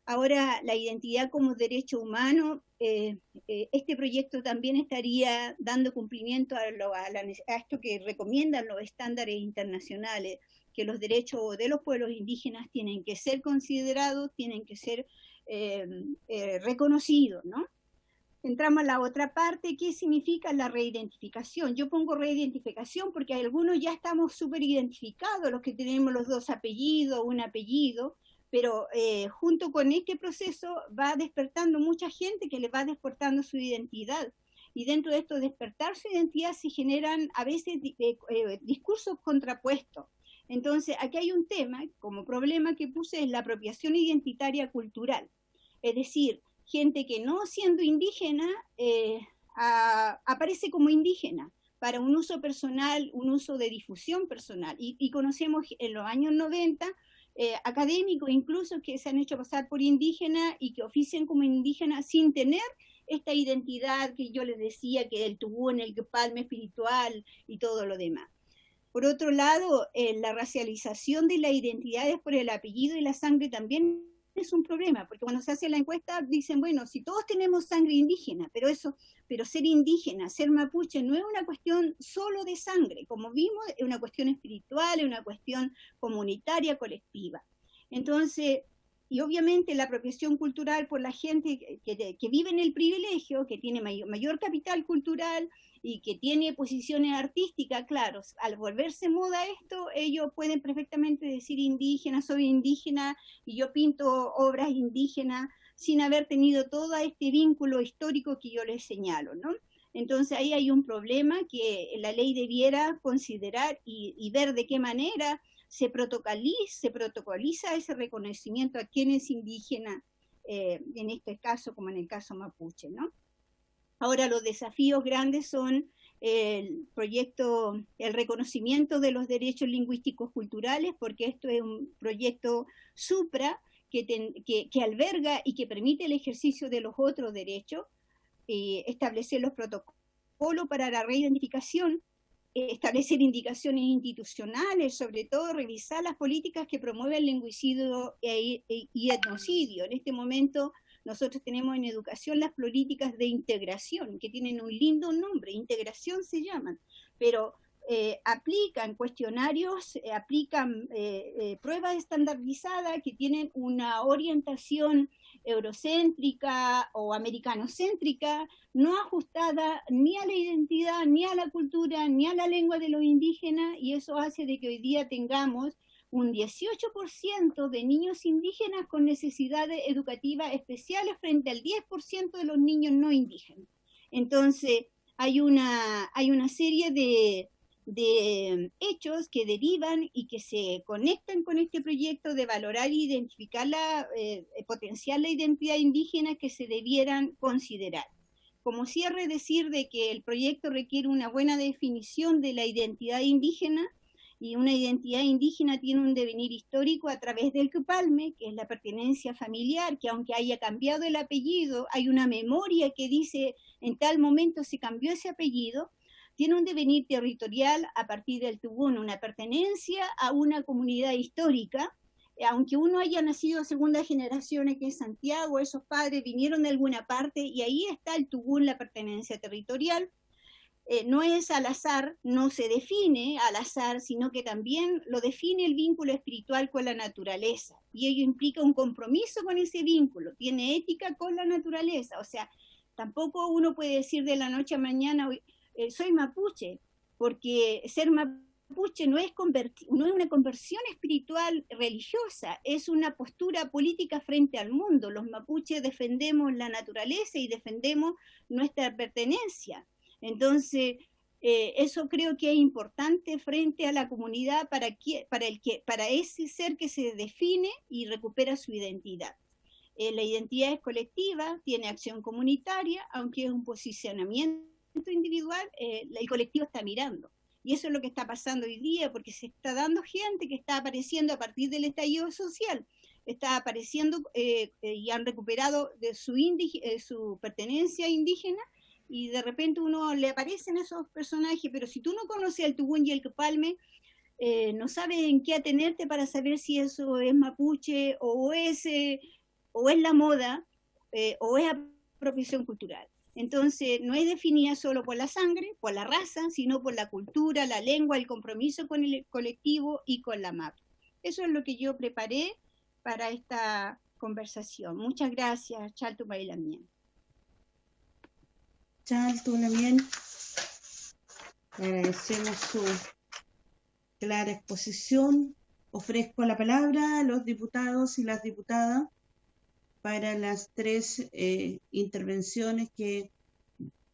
Ahora, la identidad como derecho humano, este proyecto también estaría dando cumplimiento a esto que recomiendan los estándares internacionales, que los derechos de los pueblos indígenas tienen que ser considerados, tienen que ser reconocidos, ¿no? Entramos a la otra parte, ¿qué significa la reidentificación? Yo pongo reidentificación porque algunos ya estamos súper identificados, los que tenemos los dos apellidos, un apellido, pero junto con este proceso va despertando mucha gente que le va despertando su identidad. Y dentro de esto despertar su identidad se generan a veces discursos contrapuestos. Entonces, aquí hay un tema, como problema que puse, es la apropiación identitaria cultural. Es decir, gente que no siendo indígena aparece como indígena para un uso personal, un uso de difusión personal. Y conocemos en los años 90 académicos incluso que se han hecho pasar por indígena y que ofician como indígena sin tener esta identidad que yo les decía, que el tubún, el palme espiritual y todo lo demás. Por otro lado, la racialización de las identidades por el apellido y la sangre también es un problema, porque cuando se hace la encuesta dicen, bueno, si todos tenemos sangre indígena, pero ser indígena, ser mapuche, no es una cuestión solo de sangre, como vimos, es una cuestión espiritual, es una cuestión comunitaria, colectiva. Entonces, y obviamente la apropiación cultural por la gente que vive en el privilegio, que tiene mayor capital cultural y que tiene posiciones artísticas, claro, al volverse moda esto, ellos pueden perfectamente decir indígena, soy indígena y yo pinto obras indígenas sin haber tenido todo este vínculo histórico que yo les señalo, ¿no? Entonces ahí hay un problema que la ley debiera considerar y ver de qué manera se protocoliza ese reconocimiento a quien es indígena, en este caso como en el caso mapuche, ¿no? Ahora los desafíos grandes son el proyecto, el reconocimiento de los derechos lingüísticos culturales, porque esto es un proyecto supra que alberga y que permite el ejercicio de los otros derechos, establecer los protocolos para la reidentificación, establecer indicaciones institucionales, sobre todo revisar las políticas que promueven el lingüicidio y etnocidio. En este momento nosotros tenemos en educación las políticas de integración, que tienen un lindo nombre, integración se llaman, pero aplican cuestionarios, aplican pruebas estandarizadas que tienen una orientación eurocéntrica o americanocéntrica, no ajustada ni a la identidad, ni a la cultura, ni a la lengua de los indígenas, y eso hace de que hoy día tengamos un 18% de niños indígenas con necesidades educativas especiales frente al 10% de los niños no indígenas. Entonces, hay una serie de hechos que derivan y que se conectan con este proyecto de valorar e identificar potenciar la identidad indígena que se debieran considerar. Como cierre, decir de que el proyecto requiere una buena definición de la identidad indígena, y una identidad indígena tiene un devenir histórico a través del Cupalme, que es la pertenencia familiar, que aunque haya cambiado el apellido, hay una memoria que dice en tal momento se cambió ese apellido. Tiene un devenir territorial a partir del Tubún, una pertenencia a una comunidad histórica, aunque uno haya nacido segunda generación aquí en Santiago, esos padres vinieron de alguna parte y ahí está el Tubún, la pertenencia territorial. No es al azar, no se define al azar, sino que también lo define el vínculo espiritual con la naturaleza, y ello implica un compromiso con ese vínculo, tiene ética con la naturaleza, o sea, tampoco uno puede decir de la noche a mañana, soy mapuche, porque ser mapuche no es una conversión espiritual religiosa, es una postura política frente al mundo. Los mapuches defendemos la naturaleza y defendemos nuestra pertenencia. Entonces, eso creo que es importante frente a la comunidad para ese ser que se define y recupera su identidad. La identidad es colectiva, tiene acción comunitaria, aunque es un posicionamiento individual, el colectivo está mirando. Y eso es lo que está pasando hoy día, porque se está dando gente que está apareciendo a partir del estallido social, está apareciendo y han recuperado de su pertenencia indígena, y de repente uno le aparecen esos personajes, pero si tú no conoces al Tubún y el Cupalme, no sabes en qué atenerte para saber si eso es mapuche o es la moda o es apropiación cultural. Entonces, no es definida solo por la sangre, por la raza, sino por la cultura, la lengua, el compromiso con el colectivo y con la MAP. Eso es lo que yo preparé para esta conversación. Muchas gracias, Chaltu Bailamien. Chaltu Lamien, agradecemos su clara exposición. Ofrezco la palabra a los diputados y las diputadas para las tres intervenciones que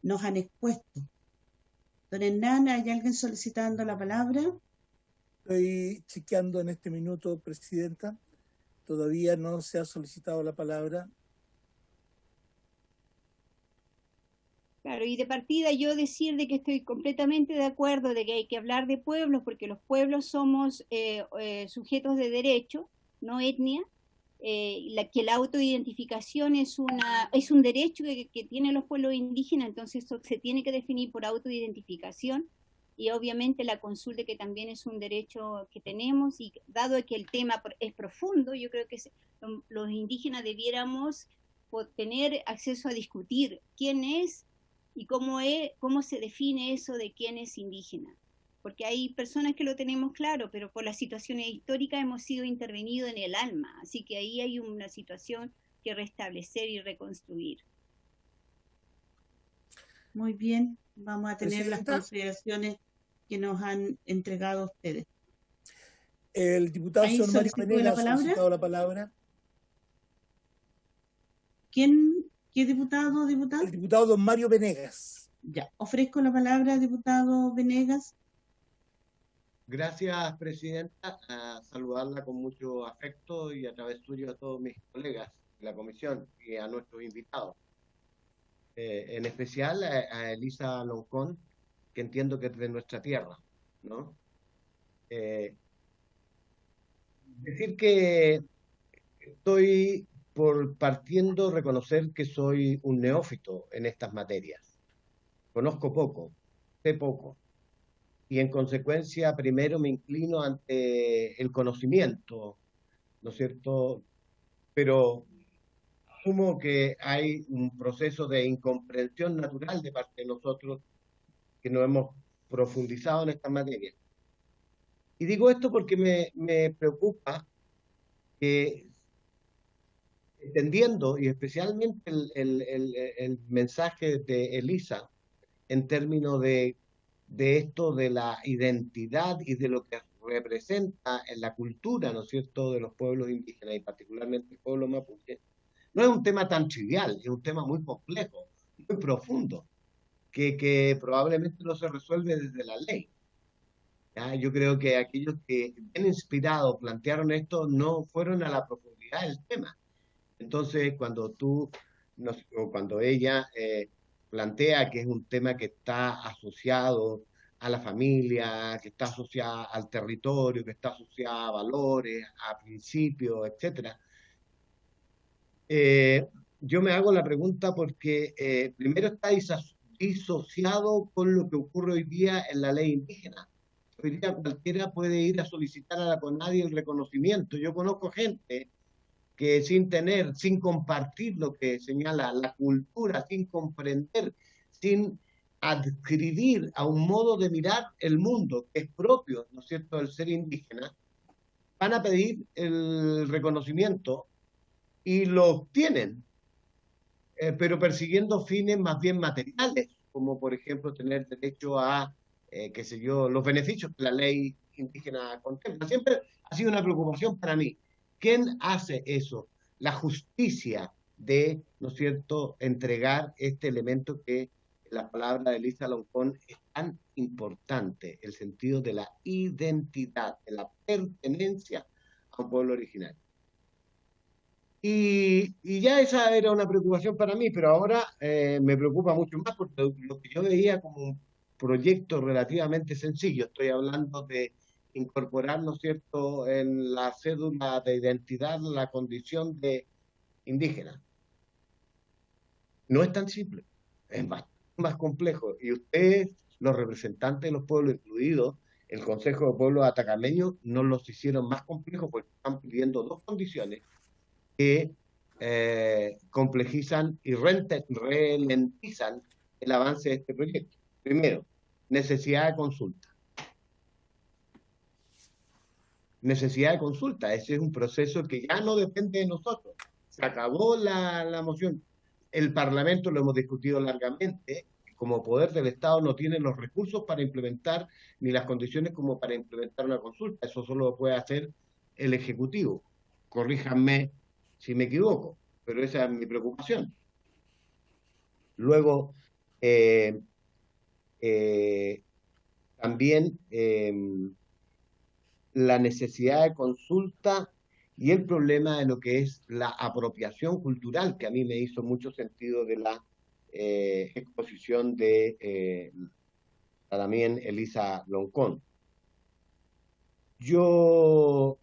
nos han expuesto. Don Hernán, ¿hay alguien solicitando la palabra? Estoy chequeando en este minuto, Presidenta. Todavía no se ha solicitado la palabra. Claro, y de partida yo decir de que estoy completamente de acuerdo de que hay que hablar de pueblos, porque los pueblos somos sujetos de derecho, no etnia, que la autoidentificación es un derecho que tienen los pueblos indígenas, entonces eso se tiene que definir por autoidentificación, y obviamente la consulta, que también es un derecho que tenemos, y dado que el tema es profundo, yo creo que los indígenas debiéramos tener acceso a discutir quién es y cómo se define eso de quién es indígena. Porque hay personas que lo tenemos claro, pero por las situaciones históricas hemos sido intervenidos en el alma, así que ahí hay una situación que restablecer y reconstruir. Muy bien, vamos a tener las Presidenta, consideraciones que nos han entregado ustedes. el diputado ¿Ahí señor Mario solicitó Venegas la ha palabra? solicitado la palabra. ¿Qué diputado o diputada? El diputado don Mario Venegas. Ya, ofrezco la palabra al diputado Venegas. Gracias, Presidenta. A saludarla con mucho afecto y a través suyo a todos mis colegas de la comisión y a nuestros invitados. En especial a Elisa Loncón, que entiendo que es de nuestra tierra, ¿no? Decir que estoy partiendo reconocer que soy un neófito en estas materias. Conozco poco, sé poco. y en consecuencia primero me inclino ante el conocimiento, ¿no es cierto? Pero asumo que hay un proceso de incomprensión natural de parte de nosotros que no hemos profundizado en esta materia. Y digo esto porque me preocupa que, entendiendo, y especialmente el mensaje de Elisa, en términos de esto de la identidad y de lo que representa en la cultura, ¿no es cierto?, de los pueblos indígenas y particularmente el pueblo mapuche, no es un tema tan trivial, es un tema muy complejo, muy profundo, que probablemente no se resuelve desde la ley. ¿Ya? Yo creo que aquellos que bien inspirados plantearon esto no fueron a la profundidad del tema. Entonces, cuando ella plantea que es un tema que está asociado a la familia, que está asociado al territorio, que está asociado a valores, a principios, etcétera, yo me hago la pregunta porque primero está disociado con lo que ocurre hoy día en la ley indígena. Hoy día cualquiera puede ir a solicitar a la CONADI el reconocimiento. Yo conozco gente que sin compartir lo que señala la cultura, sin comprender, sin adscribir a un modo de mirar el mundo que es propio, ¿no es cierto?, del ser indígena, van a pedir el reconocimiento y lo obtienen, pero persiguiendo fines más bien materiales, como por ejemplo tener derecho a, qué sé yo, los beneficios que la ley indígena contempla. Siempre ha sido una preocupación para mí. ¿Quién hace eso? La justicia de, ¿no es cierto?, entregar este elemento que la palabra de Elisa Loncón es tan importante, el sentido de la identidad, de la pertenencia a un pueblo originario. Y ya esa era una preocupación para mí, pero ahora me preocupa mucho más porque lo que yo veía como un proyecto relativamente sencillo, estoy hablando de incorporar, ¿no es cierto?, en la cédula de identidad la condición de indígena. No es tan simple, es más complejo. Y ustedes, los representantes de los pueblos, incluidos el Consejo de Pueblos Atacameños, nos los hicieron más complejos porque están pidiendo dos condiciones que complejizan y ralentizan el avance de este proyecto. Primero, necesidad de consulta. Necesidad de consulta, ese es un proceso que ya no depende de nosotros. Se acabó la moción. El Parlamento, lo hemos discutido largamente, como poder del Estado no tiene los recursos para implementar ni las condiciones como para implementar una consulta. Eso solo lo puede hacer el Ejecutivo. Corríjanme si me equivoco, pero esa es mi preocupación. Luego, también la necesidad de consulta y el problema de lo que es la apropiación cultural, que a mí me hizo mucho sentido de la exposición de también Elisa Loncón. Yo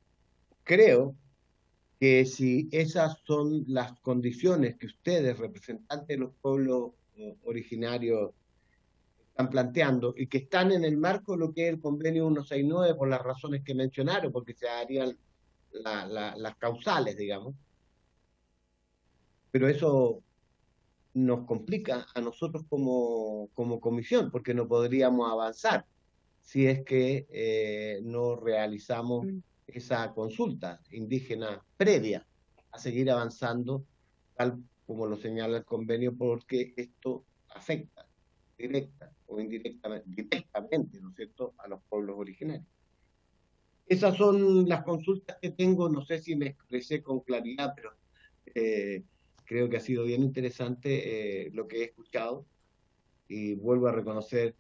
creo que si esas son las condiciones que ustedes, representantes de los pueblos originarios, están planteando y que están en el marco de lo que es el convenio 169 por las razones que mencionaron, porque se harían las causales, digamos, pero eso nos complica a nosotros como comisión, porque no podríamos avanzar si es que no realizamos esa consulta indígena previa a seguir avanzando, tal como lo señala el convenio, porque esto afecta directa o directamente, ¿no es cierto?, a los pueblos originarios. Esas son las consultas que tengo, no sé si me expresé con claridad, pero creo que ha sido bien interesante lo que he escuchado, y vuelvo a reconocer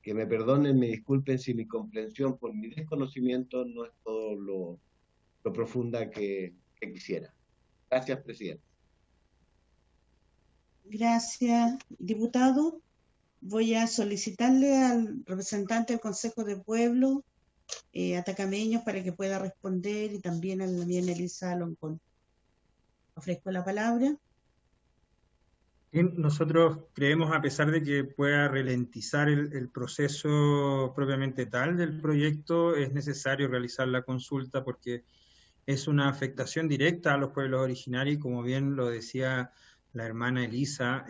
que me perdonen, me disculpen si mi comprensión por mi desconocimiento no es todo lo profunda que quisiera. Gracias, presidente. Gracias, diputado. Voy a solicitarle al representante del Consejo de Pueblo atacameños para que pueda responder, y también a la mía Elisa Loncón. Ofrezco la palabra. Nosotros creemos, a pesar de que pueda ralentizar el proceso propiamente tal del proyecto, es necesario realizar la consulta porque es una afectación directa a los pueblos originarios y, como bien lo decía la hermana Elisa,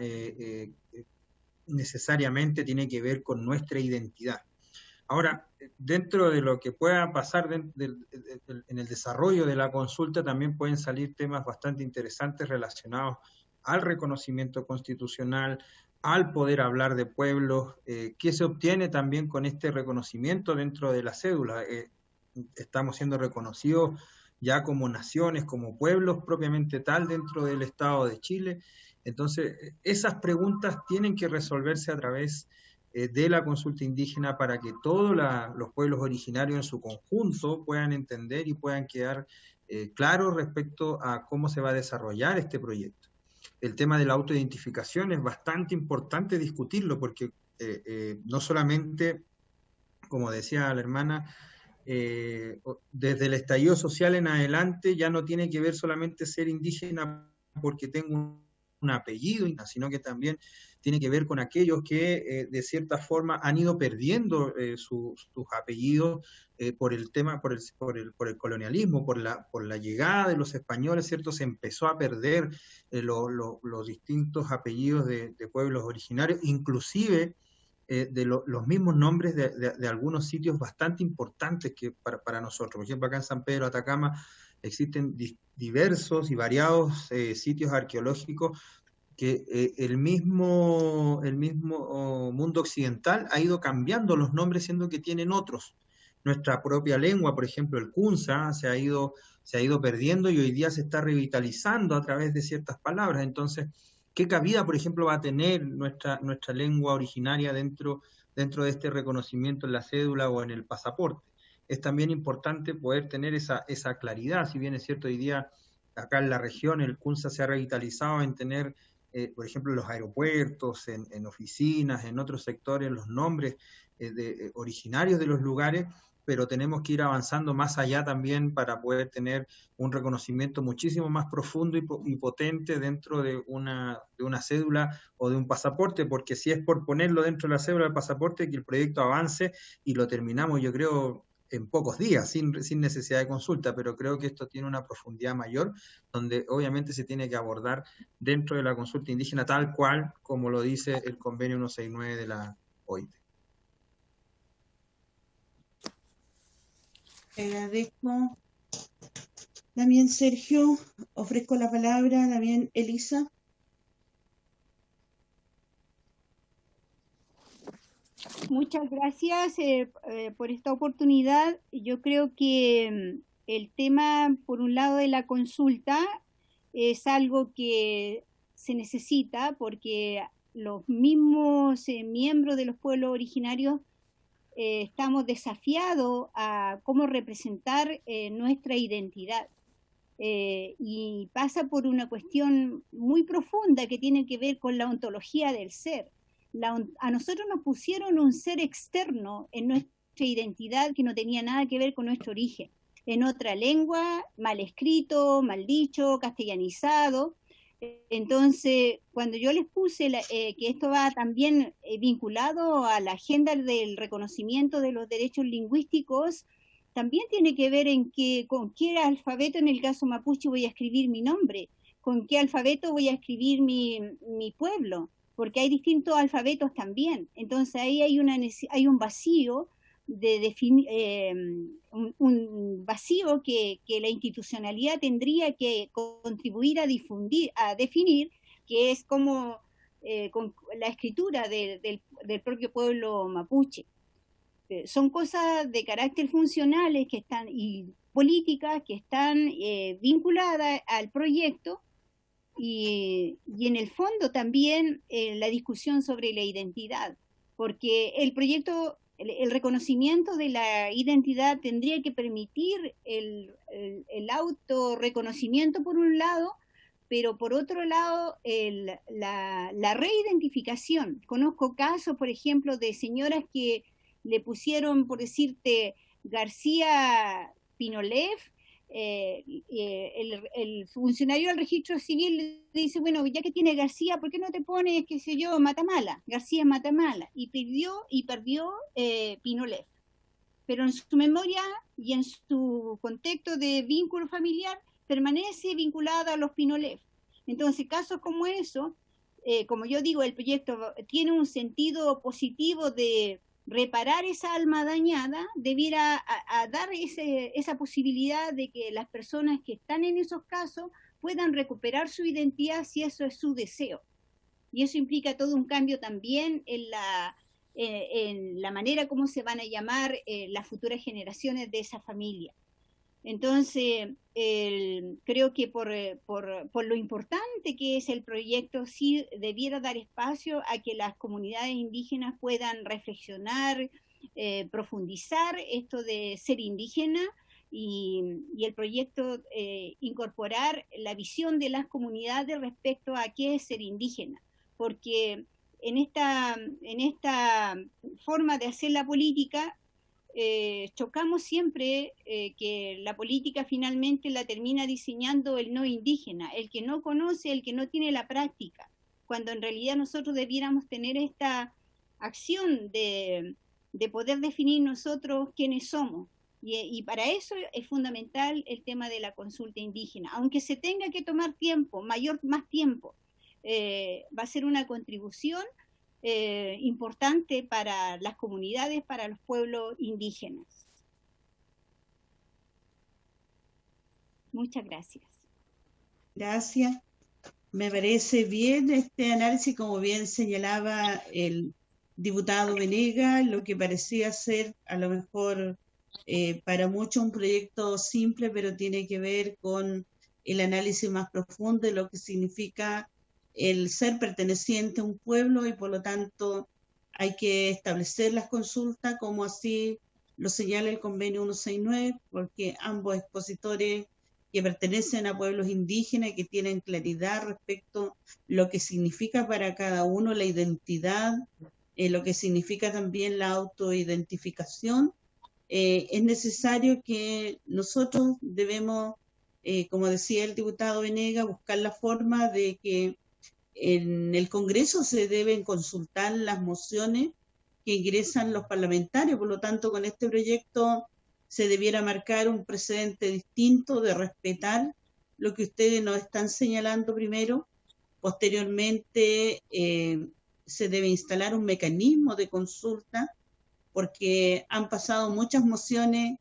necesariamente tiene que ver con nuestra identidad. Ahora, dentro de lo que pueda pasar en el desarrollo de la consulta, también pueden salir temas bastante interesantes relacionados al reconocimiento constitucional, al poder hablar de pueblos, qué se obtiene también con este reconocimiento dentro de la cédula. Estamos siendo reconocidos ya como naciones, como pueblos propiamente tal dentro del Estado de Chile. Entonces, esas preguntas tienen que resolverse a través de la consulta indígena para que todos los pueblos originarios en su conjunto puedan entender y puedan quedar claros respecto a cómo se va a desarrollar este proyecto. El tema de la autoidentificación es bastante importante discutirlo porque no solamente, como decía la hermana, desde el estallido social en adelante ya no tiene que ver solamente ser indígena porque tengo un apellido, sino que también tiene que ver con aquellos que de cierta forma han ido perdiendo sus apellidos por el tema, por el colonialismo, por la llegada de los españoles, ¿cierto? Se empezó a perder los distintos apellidos de pueblos originarios, inclusive los mismos nombres de algunos sitios bastante importantes que para nosotros. Por ejemplo, acá en San Pedro Atacama existen diversos y variados sitios arqueológicos que el mismo mundo occidental ha ido cambiando los nombres, siendo que tienen otros. Nuestra propia lengua, por ejemplo, el Kunza, se ha ido perdiendo y hoy día se está revitalizando a través de ciertas palabras. Entonces, ¿qué cabida, por ejemplo, va a tener nuestra lengua originaria dentro de este reconocimiento en la cédula o en el pasaporte? Es también importante poder tener esa claridad. Si bien es cierto, hoy día acá en la región el Kunza se ha revitalizado en tener, por ejemplo, en los aeropuertos, en oficinas, en otros sectores, los nombres originarios de los lugares, pero tenemos que ir avanzando más allá también para poder tener un reconocimiento muchísimo más profundo y potente dentro de una cédula o de un pasaporte, porque si es por ponerlo dentro de la cédula del pasaporte, que el proyecto avance y lo terminamos, yo creo, en pocos días, sin necesidad de consulta, pero creo que esto tiene una profundidad mayor, donde obviamente se tiene que abordar dentro de la consulta indígena tal cual como lo dice el convenio 169 de la OIT. Agradezco. También Sergio, ofrezco la palabra. También Elisa. Muchas gracias por esta oportunidad. Yo creo que el tema, por un lado, de la consulta es algo que se necesita porque los mismos miembros de los pueblos originarios estamos desafiados a cómo representar nuestra identidad. Y pasa por una cuestión muy profunda que tiene que ver con la ontología del ser. A nosotros nos pusieron un ser externo en nuestra identidad que no tenía nada que ver con nuestro origen, en otra lengua, mal escrito, mal dicho, castellanizado. Entonces, cuando yo les puse que esto va también vinculado a la agenda del reconocimiento de los derechos lingüísticos, también tiene que ver con qué alfabeto, en el caso mapuche, voy a escribir mi nombre, con qué alfabeto voy a escribir mi pueblo, porque hay distintos alfabetos también. Entonces ahí hay un vacío un vacío que la institucionalidad tendría que contribuir a definir, que es como con la escritura del propio pueblo mapuche. Son cosas de carácter funcionales que están, y políticas que están vinculadas al proyecto, y en el fondo también la discusión sobre la identidad, porque el proyecto, el reconocimiento de la identidad tendría que permitir el autorreconocimiento por un lado, pero por otro lado la reidentificación. Conozco casos, por ejemplo, de señoras que le pusieron, por decirte, García Pinolev, el funcionario del registro civil le dice, bueno, ya que tiene García, ¿por qué no te pones, qué sé yo, Matamala? García Matamala. Y perdió Pinolet. Pero en su memoria y en su contexto de vínculo familiar permanece vinculada a los Pinolet. Entonces, casos como eso, como yo digo, el proyecto tiene un sentido positivo de reparar esa alma dañada, debiera a dar esa posibilidad de que las personas que están en esos casos puedan recuperar su identidad si eso es su deseo. Y eso implica todo un cambio también en la manera como se van a llamar las futuras generaciones de esa familia. Entonces, creo que por lo importante que es el proyecto, sí debiera dar espacio a que las comunidades indígenas puedan reflexionar, profundizar esto de ser indígena y el proyecto incorporar la visión de las comunidades respecto a qué es ser indígena. Porque en esta forma de hacer la política, chocamos siempre que la política finalmente la termina diseñando el no indígena, el que no conoce, el que no tiene la práctica, cuando en realidad nosotros debiéramos tener esta acción de poder definir nosotros quiénes somos. Y para eso es fundamental el tema de la consulta indígena, aunque se tenga que tomar tiempo, más tiempo, va a ser una contribución importante para las comunidades, para los pueblos indígenas. Muchas gracias. Gracias. Me parece bien este análisis, como bien señalaba el diputado Venegas, lo que parecía ser a lo mejor para muchos un proyecto simple, pero tiene que ver con el análisis más profundo de lo que significa el ser perteneciente a un pueblo y por lo tanto hay que establecer las consultas como así lo señala el convenio 169, porque ambos expositores que pertenecen a pueblos indígenas y que tienen claridad respecto a lo que significa para cada uno la identidad, lo que significa también la autoidentificación, es necesario que nosotros debemos, como decía el diputado Venegas, buscar la forma de que en el Congreso se deben consultar las mociones que ingresan los parlamentarios, por lo tanto con este proyecto se debiera marcar un precedente distinto de respetar lo que ustedes nos están señalando primero. Posteriormente se debe instalar un mecanismo de consulta porque han pasado muchas mociones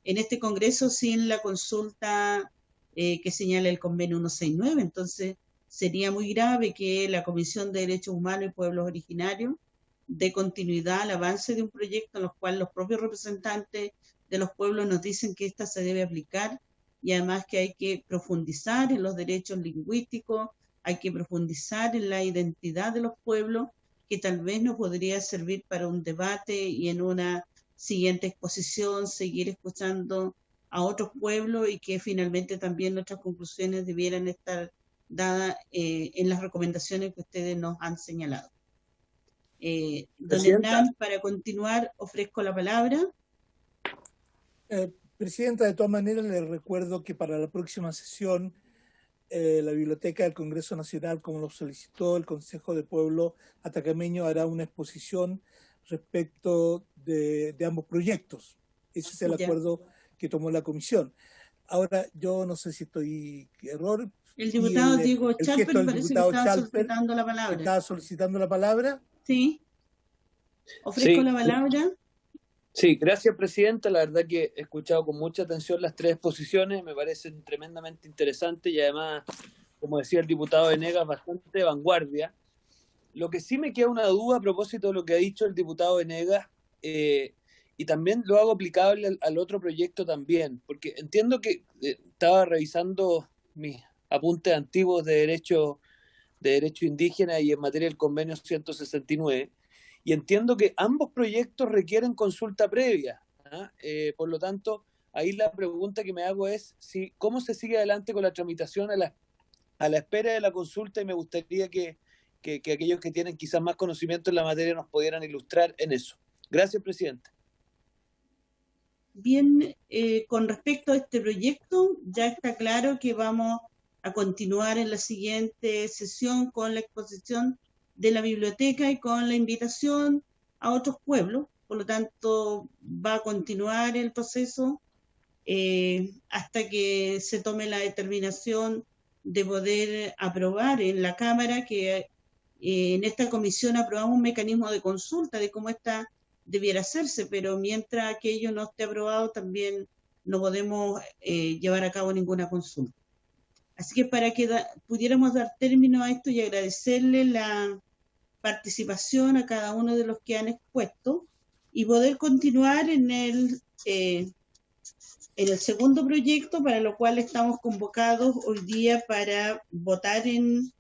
en este Congreso sin la consulta que señala el convenio 169, entonces sería muy grave que la Comisión de Derechos Humanos y Pueblos Originarios dé continuidad al avance de un proyecto en el cual los propios representantes de los pueblos nos dicen que esta se debe aplicar y además que hay que profundizar en los derechos lingüísticos, hay que profundizar en la identidad de los pueblos, que tal vez nos podría servir para un debate y en una siguiente exposición seguir escuchando a otros pueblos y que finalmente también nuestras conclusiones debieran estar dada en las recomendaciones que ustedes nos han señalado. Don Hernán, para continuar, ofrezco la palabra. Presidenta, de todas maneras, le recuerdo que para la próxima sesión la Biblioteca del Congreso Nacional, como lo solicitó el Consejo de Pueblo Atacameño, hará una exposición respecto de ambos proyectos. Ese es el acuerdo que tomó la comisión. Ahora, yo no sé si estoy error. El diputado Diego Chalper parece que estaba solicitando la palabra. ¿Estaba solicitando la palabra? Sí. Ofrezco la palabra. Sí, gracias, Presidenta. La verdad que he escuchado con mucha atención las tres exposiciones, me parecen tremendamente interesantes y además, como decía el diputado Venegas, bastante de vanguardia. Lo que sí me queda una duda a propósito de lo que ha dicho el diputado Venegas, y también lo hago aplicable al otro proyecto también, porque entiendo que estaba revisando mis apuntes antiguos de derecho indígena y en materia del convenio 169, y entiendo que ambos proyectos requieren consulta previa, por lo tanto, ahí la pregunta que me hago es cómo se sigue adelante con la tramitación a la espera de la consulta, y me gustaría que aquellos que tienen quizás más conocimiento en la materia nos pudieran ilustrar en eso. Gracias, Presidente. Bien, con respecto a este proyecto, ya está claro que vamos a continuar en la siguiente sesión con la exposición de la biblioteca y con la invitación a otros pueblos. Por lo tanto, va a continuar el proceso hasta que se tome la determinación de poder aprobar en la Cámara, que en esta comisión aprobamos un mecanismo de consulta de cómo esta debiera hacerse, pero mientras aquello no esté aprobado también no podemos llevar a cabo ninguna consulta. Así que para que pudiéramos dar término a esto y agradecerle la participación a cada uno de los que han expuesto y poder continuar en el segundo proyecto, para lo cual estamos convocados hoy día para votar en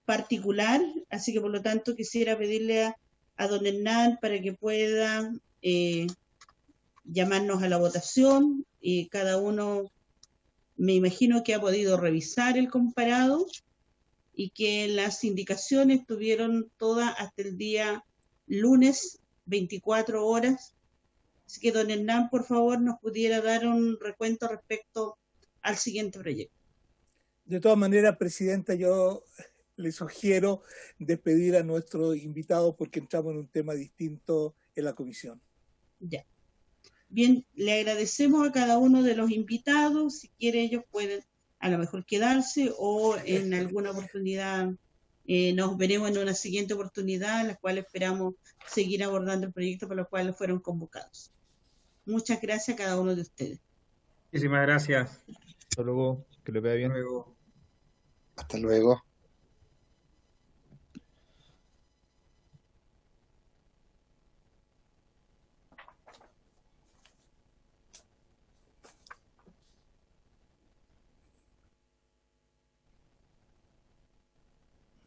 particular. Así que por lo tanto quisiera pedirle a don Hernán para que pueda llamarnos a la votación, y cada uno me imagino que ha podido revisar el comparado y que las indicaciones tuvieron todas hasta el día lunes 24 horas. Así que don Hernán, por favor, nos pudiera dar un recuento respecto al siguiente proyecto. De todas maneras, presidenta, yo le sugiero despedir a nuestro invitado porque entramos en un tema distinto en la comisión. Ya. Bien, le agradecemos a cada uno de los invitados. Si quieren, ellos pueden a lo mejor quedarse o en alguna oportunidad nos veremos en una siguiente oportunidad en la cual esperamos seguir abordando el proyecto para el cual fueron convocados. Muchas gracias a cada uno de ustedes. Muchísimas gracias. Hasta luego, que le vaya bien. Hasta luego. Hasta luego.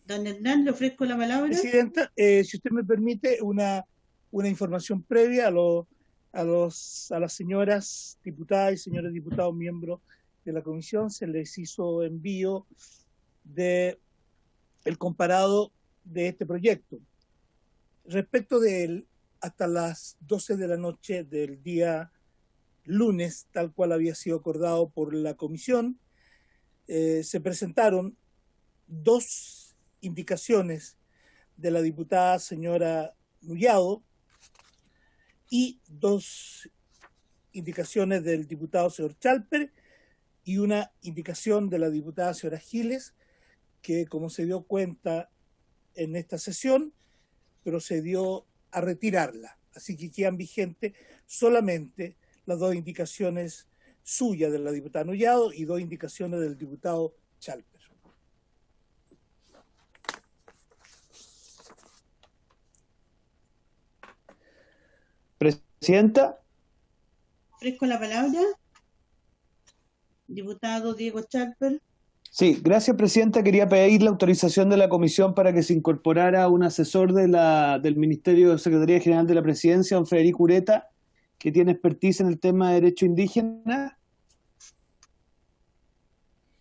Don Hernán, le ofrezco la palabra. Presidenta, si usted me permite, una información previa a las señoras diputadas y señores diputados miembros de la comisión. Se les hizo envío de el comparado de este proyecto. Respecto de él, hasta las 12 de la noche del día lunes, tal cual había sido acordado por la comisión, se presentaron dos indicaciones de la diputada señora Nullado y dos indicaciones del diputado señor Chalper y una indicación de la diputada señora Giles, que como se dio cuenta en esta sesión, procedió a retirarla. Así que quedan vigentes solamente las dos indicaciones suyas de la diputada Nullado y dos indicaciones del diputado Chalper. Presidenta. Ofrezco la palabra. Diputado Diego Chalper. Sí, gracias, presidenta. Quería pedir la autorización de la comisión para que se incorporara un asesor del Ministerio de Secretaría General de la Presidencia, don Federico Ureta, que tiene expertise en el tema de derecho indígena.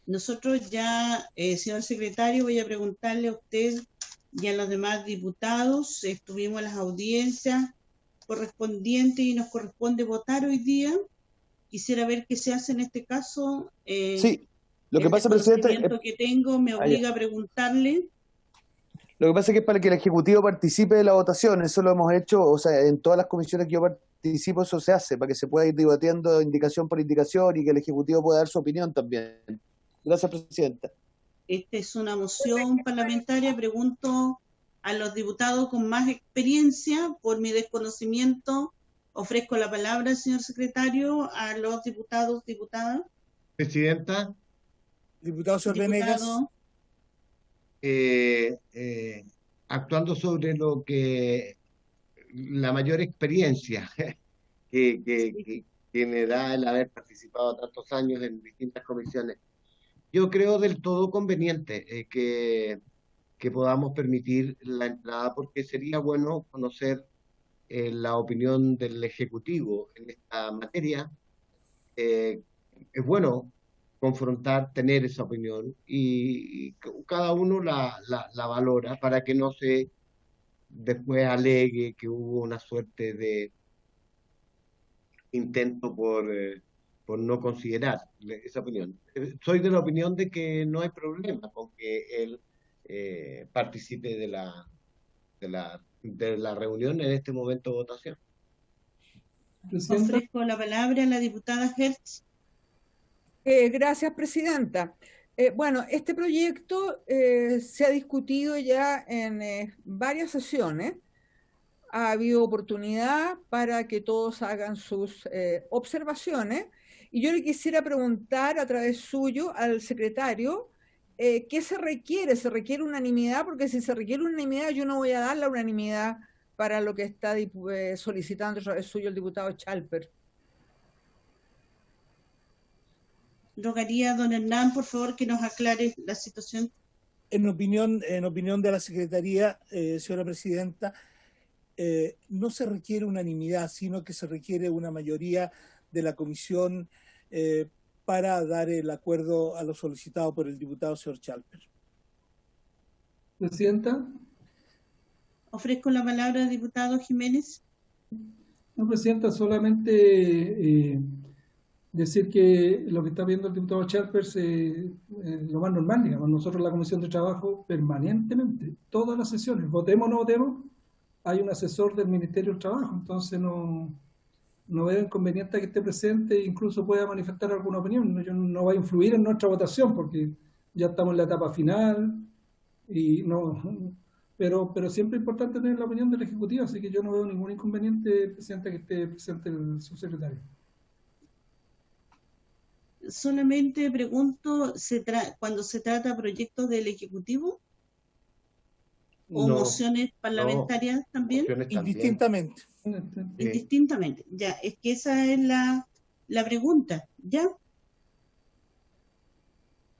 Nosotros ya, señor secretario, voy a preguntarle a usted y a los demás diputados. Estuvimos en las audiencias correspondientes y nos corresponde votar hoy día. Quisiera ver qué se hace en este caso. Sí, lo que pasa, presidente, el conocimiento que tengo me obliga a preguntarle. Lo que pasa es que es para que el Ejecutivo participe de la votación. Eso lo hemos hecho, o sea, en todas las comisiones que yo participo eso se hace, para que se pueda ir debatiendo indicación por indicación y que el Ejecutivo pueda dar su opinión también. Gracias, presidenta. Esta es una moción parlamentaria. Pregunto a los diputados con más experiencia. Por mi desconocimiento, ofrezco la palabra, señor secretario, a los diputados, diputadas. Presidenta. Diputado señor Venegas. Actuando sobre lo que la mayor experiencia que me da el haber participado tantos años en distintas comisiones. Yo creo del todo conveniente que podamos permitir la entrada, porque sería bueno conocer la opinión del Ejecutivo en esta materia. Es bueno confrontar, tener esa opinión y cada uno la valora para que no se después alegue que hubo una suerte de intento por no considerar esa opinión. Soy de la opinión de que no hay problema con que él participe de la reunión en este momento de votación. Presidenta. Ofrezco la palabra a la diputada Hertz. Gracias, presidenta. Bueno, este proyecto se ha discutido ya en varias sesiones. Ha habido oportunidad para que todos hagan sus observaciones. Y yo le quisiera preguntar a través suyo al secretario, ¿qué se requiere? ¿Se requiere unanimidad? Porque si se requiere unanimidad, yo no voy a dar la unanimidad para lo que está solicitando a través suyo el diputado Chalper. Rogaría a don Hernán, por favor, que nos aclare la situación. En opinión de la Secretaría, señora Presidenta, no se requiere unanimidad, sino que se requiere una mayoría de la comisión para dar el acuerdo a lo solicitado por el diputado señor Chalper. Presidenta. Ofrezco la palabra al diputado Jiménez. No, Presidenta, solamente decir que lo que está viendo el diputado Chalper es lo más normal, digamos. Nosotros en la Comisión de Trabajo permanentemente, todas las sesiones, votemos o no votemos, hay un asesor del Ministerio del Trabajo, entonces no veo inconveniente que esté presente e incluso pueda manifestar alguna opinión. No va a influir en nuestra votación porque ya estamos en la etapa final y pero siempre es importante tener la opinión del Ejecutivo, así que yo no veo ningún inconveniente, Presidenta, que esté presente el subsecretario. Solamente pregunto, cuando se trata de proyectos del Ejecutivo o mociones parlamentarias también. Indistintamente. Indistintamente, ya, es que esa es la pregunta, ¿ya?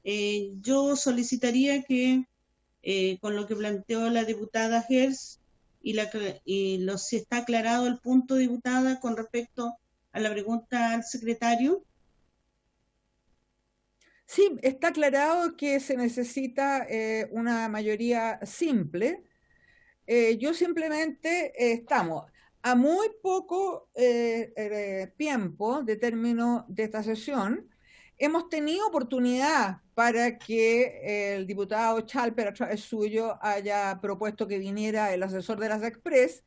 Yo solicitaría que con lo que planteó la diputada Hertz si está aclarado el punto, diputada, con respecto a la pregunta al secretario. Sí, está aclarado que se necesita una mayoría simple. Yo simplemente estamos a muy poco tiempo de término de esta sesión. Hemos tenido oportunidad para que el diputado Chalper, a través suyo, haya propuesto que viniera el asesor de las Express.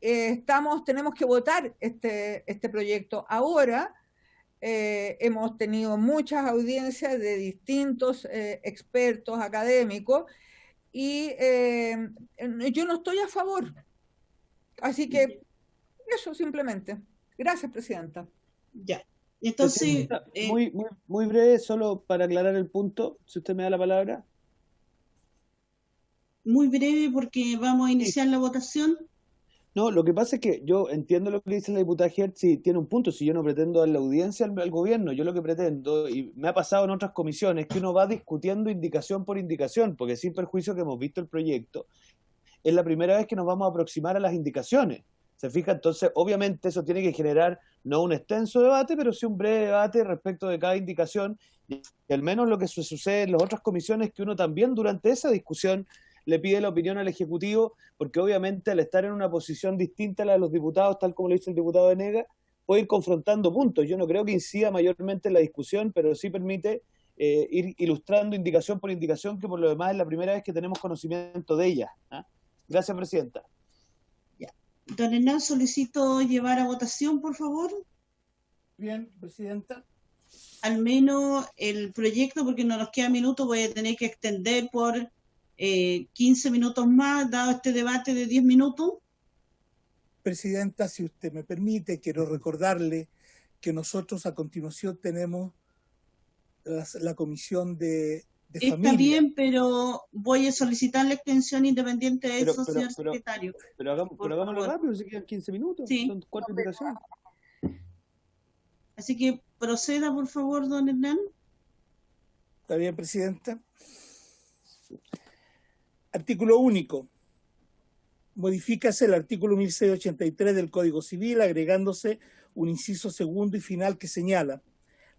Tenemos que votar este proyecto ahora. Hemos tenido muchas audiencias de distintos expertos académicos y yo no estoy a favor. Así que eso simplemente. Gracias, Presidenta. Ya. Entonces, muy breve, solo para aclarar el punto, si usted me da la palabra. Muy breve porque vamos a iniciar la votación. No, lo que pasa es que yo entiendo lo que dice la diputada Hertz, sí, tiene un punto, si yo no pretendo dar la audiencia al gobierno, yo lo que pretendo, y me ha pasado en otras comisiones, que uno va discutiendo indicación por indicación, porque sin perjuicio que hemos visto el proyecto, es la primera vez que nos vamos a aproximar a las indicaciones. ¿Se fija? Entonces, obviamente eso tiene que generar no un extenso debate, pero sí un breve debate respecto de cada indicación, y al menos lo que sucede en las otras comisiones, que uno también durante esa discusión le pide la opinión al Ejecutivo, porque obviamente al estar en una posición distinta a la de los diputados, tal como lo dice el diputado Venegas, puede ir confrontando puntos. Yo no creo que incida mayormente en la discusión, pero sí permite ir ilustrando indicación por indicación, que por lo demás es la primera vez que tenemos conocimiento de ella. Gracias, Presidenta. Ya. Don Hernán, solicito llevar a votación, por favor. Bien, Presidenta. Al menos el proyecto, porque no nos queda minutos, voy a tener que extender por 15 minutos más, dado este debate de 10 minutos. Presidenta, si usted me permite, quiero recordarle que nosotros a continuación tenemos la comisión de familia. Está bien, pero voy a solicitar la extensión independiente de eso, señor secretario. Pero hagámoslo rápido, se quedan 15 minutos, sí. Son 4 invitaciones. Así que proceda, por favor, don Hernán. Está bien, Presidenta. Artículo único. Modifícase el artículo 1683 del Código Civil, agregándose un inciso segundo y final que señala: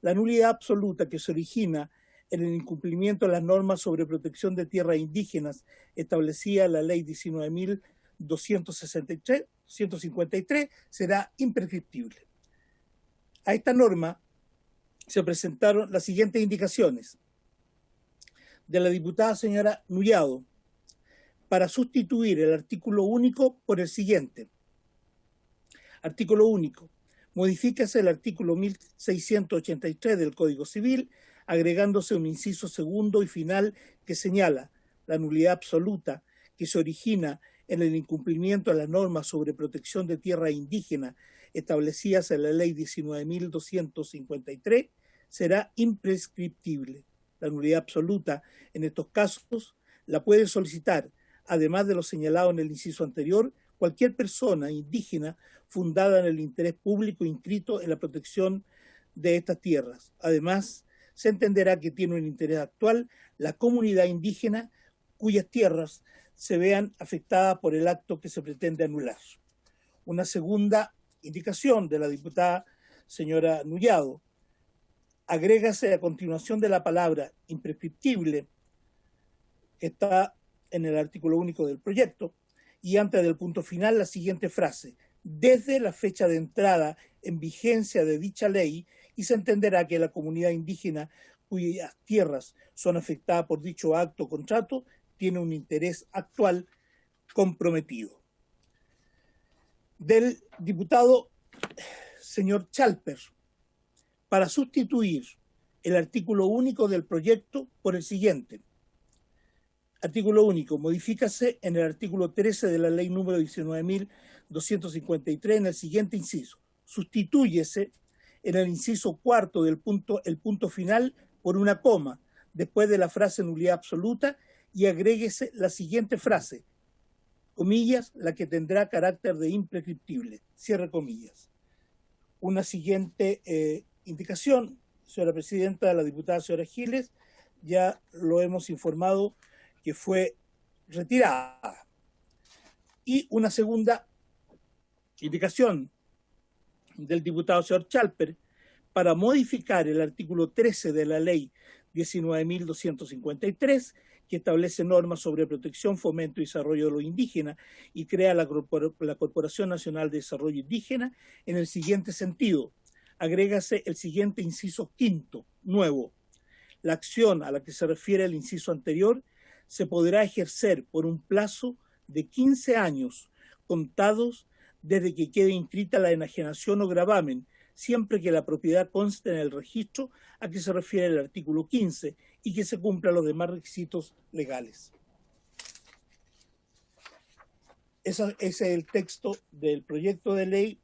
la nulidad absoluta que se origina en el incumplimiento de las normas sobre protección de tierras indígenas establecida en la Ley 19.253 será imprescriptible. A esta norma se presentaron las siguientes indicaciones de la diputada señora Nullado para sustituir el artículo único por el siguiente. Artículo único. Modifícase el artículo 1683 del Código Civil, agregándose un inciso segundo y final que señala la nulidad absoluta que se origina en el incumplimiento de las normas sobre protección de tierra indígena establecidas en la Ley 19.253 será imprescriptible. La nulidad absoluta en estos casos la puede solicitar, además de lo señalado en el inciso anterior, cualquier persona indígena fundada en el interés público inscrito en la protección de estas tierras. Además, se entenderá que tiene un interés actual la comunidad indígena cuyas tierras se vean afectadas por el acto que se pretende anular. Una segunda indicación de la diputada señora Nullado. Agrégase a continuación de la palabra imprescriptible, que está en el artículo único del proyecto, y antes del punto final la siguiente frase: desde la fecha de entrada en vigencia de dicha ley, y se entenderá que la comunidad indígena cuyas tierras son afectadas por dicho acto o contrato tiene un interés actual comprometido. Del diputado señor Chalper, para sustituir el artículo único del proyecto por el siguiente. Artículo único. Modifícase en el artículo 13 de la ley número 19.253 en el siguiente inciso. Sustitúyese en el inciso cuarto del el punto final por una coma después de la frase nulidad absoluta y agréguese la siguiente frase, comillas, la que tendrá carácter de imprescriptible, cierre comillas. Una siguiente indicación, señora presidenta, la diputada señora Giles, ya lo hemos informado que fue retirada. Y una segunda indicación del diputado señor Chalper para modificar el artículo 13 de la ley 19.253, que establece normas sobre protección, fomento y desarrollo de los indígenas y crea la Corporación Nacional de Desarrollo Indígena en el siguiente sentido. Agrégase el siguiente inciso quinto, nuevo. La acción a la que se refiere el inciso anterior se podrá ejercer por un plazo de 15 años contados desde que quede inscrita la enajenación o gravamen, siempre que la propiedad conste en el registro a que se refiere el artículo 15 y que se cumplan los demás requisitos legales. Ese es el texto del proyecto de ley,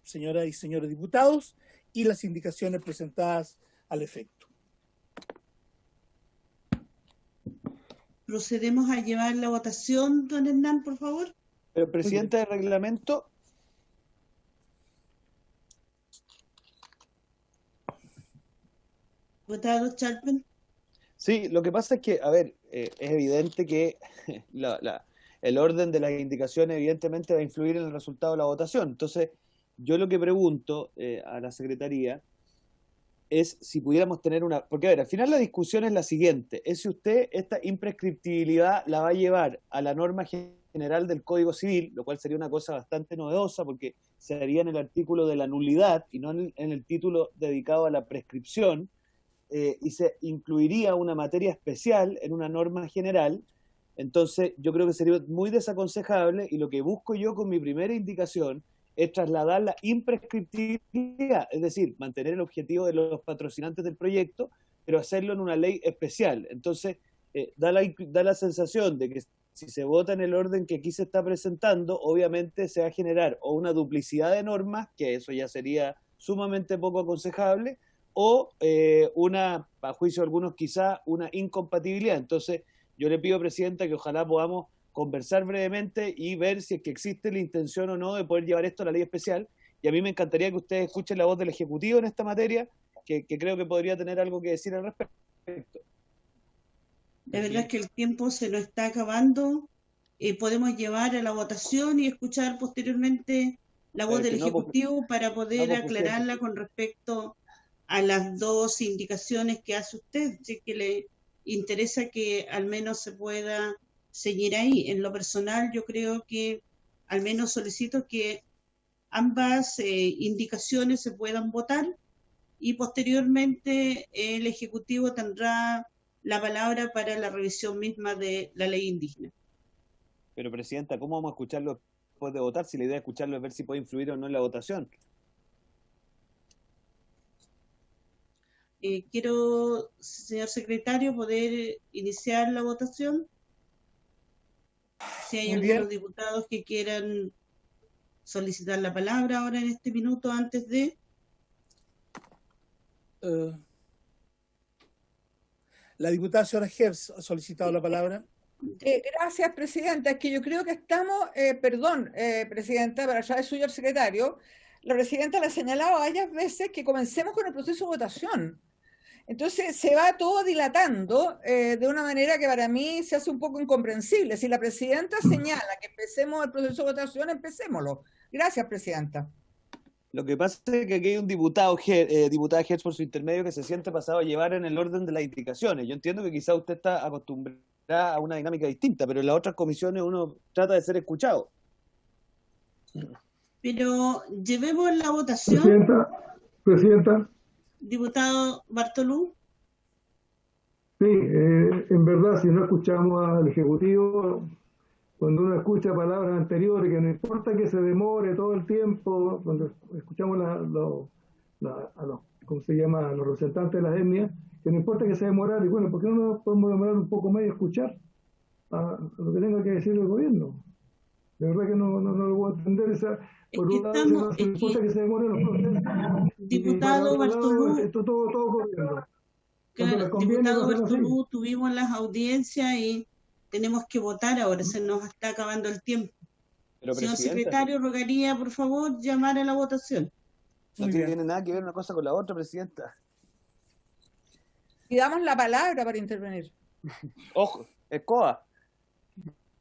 señoras y señores diputados, y las indicaciones presentadas al efecto. Procedemos a llevar la votación, don Hernán, por favor. Pero, presidente del reglamento. Votado Chalper. Sí, lo que pasa es que, a ver, es evidente que el orden de las indicaciones evidentemente va a influir en el resultado de la votación. Entonces, yo lo que pregunto a la Secretaría es si pudiéramos tener una... Porque, a ver, al final la discusión es la siguiente, es si usted esta imprescriptibilidad la va a llevar a la norma general del Código Civil, lo cual sería una cosa bastante novedosa porque se haría en el artículo de la nulidad y no en el título dedicado a la prescripción, y se incluiría una materia especial en una norma general. Entonces yo creo que sería muy desaconsejable, y lo que busco yo con mi primera indicación es trasladar la imprescriptibilidad, es decir, mantener el objetivo de los patrocinantes del proyecto, pero hacerlo en una ley especial. Entonces da la sensación de que si se vota en el orden que aquí se está presentando, obviamente se va a generar o una duplicidad de normas, que eso ya sería sumamente poco aconsejable, o una, a juicio de algunos quizá, una incompatibilidad. Entonces yo le pido, presidenta, que ojalá podamos conversar brevemente y ver si es que existe la intención o no de poder llevar esto a la ley especial, y a mí me encantaría que ustedes escuchen la voz del Ejecutivo en esta materia, que creo que podría tener algo que decir al respecto. La verdad es que el tiempo se nos está acabando. Podemos llevar a la votación y escuchar posteriormente la voz del Ejecutivo para poder aclararla con respecto a las dos indicaciones que hace usted, si que le interesa que al menos se pueda seguir ahí. En lo personal, yo creo que al menos solicito que ambas indicaciones se puedan votar y posteriormente el Ejecutivo tendrá la palabra para la revisión misma de la ley indígena. Pero, Presidenta, ¿cómo vamos a escucharlo después de votar si la idea de escucharlo es ver si puede influir o no en la votación? Quiero, señor secretario, poder iniciar la votación. Si hay algunos diputados que quieran solicitar la palabra ahora en este minuto antes de... La diputada señora Gers ha solicitado la palabra. Gracias, Presidenta. Es que yo creo que estamos, Presidenta, para allá es suyo el secretario, la Presidenta le ha señalado varias veces que comencemos con el proceso de votación. Entonces se va todo dilatando de una manera que para mí se hace un poco incomprensible. Si la Presidenta señala que empecemos el proceso de votación, empecémoslo. Gracias, Presidenta. Lo que pasa es que aquí hay un diputada Hertz por su intermedio que se siente pasado a llevar en el orden de las indicaciones. Yo entiendo que quizá usted está acostumbrada a una dinámica distinta, pero en las otras comisiones uno trata de ser escuchado. Pero llevemos la votación. Presidenta. Diputado Bartolú. Sí, en verdad, si no escuchamos al Ejecutivo, cuando uno escucha palabras anteriores, que no importa que se demore todo el tiempo, cuando escuchamos a los ¿cómo se llama?, a los representantes de las etnias, que no importa que se demore, y bueno, ¿por qué no nos podemos demorar un poco más y escuchar a lo que tenga que decir el gobierno? De verdad que no lo voy a entender esa... Por un lado, no importa que se demore los procesos. Diputado Bartolú, esto todo corriendo. Claro, diputado Bartolú, tuvimos las audiencias y tenemos que votar ahora, se nos está acabando el tiempo. Pero, señor secretario, rogaría, por favor, llamar a la votación. No tiene nada que ver una cosa con la otra, Presidenta. Y damos la palabra para intervenir. Ojo, escoba.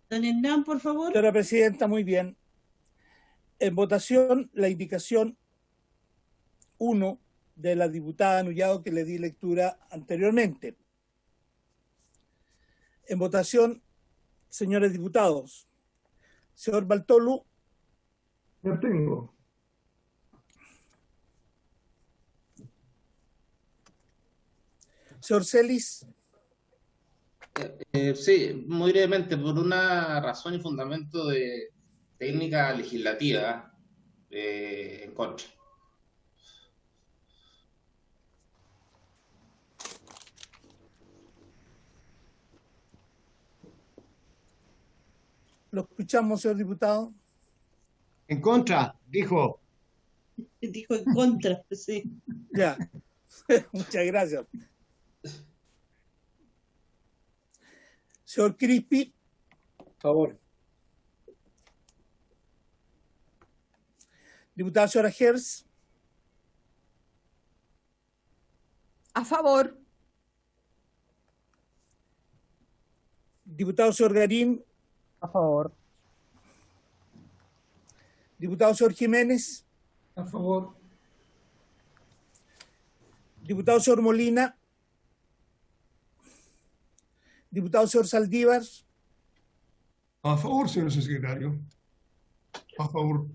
Don Hernán, por favor. Señora Presidenta, muy bien. En votación, la indicación 1 de la diputada Anullado que le di lectura anteriormente. En votación, señores diputados. Señor Bartolú. Ya tengo. Señor Celis. Sí, muy brevemente, por una razón y fundamento de técnica legislativa en contra. Lo escuchamos, señor diputado. En contra, dijo. Dijo en contra, sí. Ya, muchas gracias. Señor Crispi. Favor. Diputada señora Gers. A favor. Diputado señor Garín. A favor. Diputado señor Jiménez. A favor. Diputado señor Molina. Diputado señor Saldívar. A favor, señor secretario. A favor.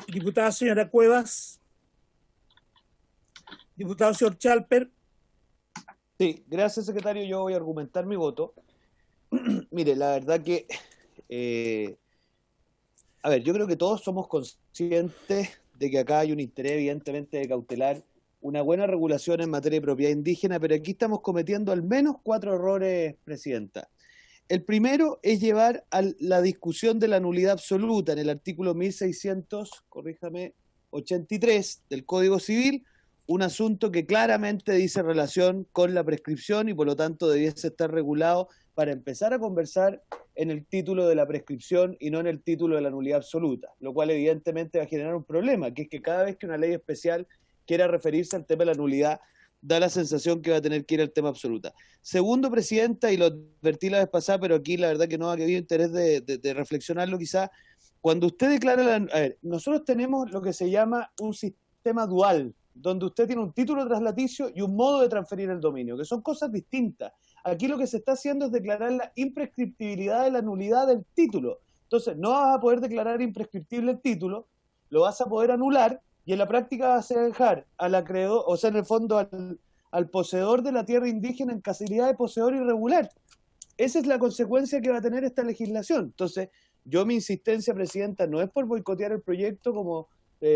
Diputada señora Cuevas. Diputado señor Chalper. Sí, gracias, secretario. Yo voy a argumentar mi voto. Mire, la verdad que... a ver, yo creo que todos somos conscientes de que acá hay un interés, evidentemente, de cautelar una buena regulación en materia de propiedad indígena, pero aquí estamos cometiendo al menos 4 errores, Presidenta. El primero es llevar a la discusión de la nulidad absoluta en el artículo 1683 del Código Civil, un asunto que claramente dice relación con la prescripción y por lo tanto debiese estar regulado para empezar a conversar en el título de la prescripción y no en el título de la nulidad absoluta, lo cual evidentemente va a generar un problema, que es que cada vez que una ley especial quiera referirse al tema de la nulidad, da la sensación que va a tener que ir al tema absoluta. Segundo, Presidenta, y lo advertí la vez pasada, pero aquí la verdad que no ha habido interés de reflexionarlo quizá, cuando usted declara, a ver, nosotros tenemos lo que se llama un sistema dual, donde usted tiene un título traslaticio y un modo de transferir el dominio, que son cosas distintas. Aquí lo que se está haciendo es declarar la imprescriptibilidad de la nulidad del título. Entonces, no vas a poder declarar imprescriptible el título, lo vas a poder anular, y en la práctica va a dejar al acreedor, o sea, en el fondo al poseedor de la tierra indígena en calidad de poseedor irregular. Esa es la consecuencia que va a tener esta legislación. Entonces, mi insistencia, Presidenta, no es por boicotear el proyecto como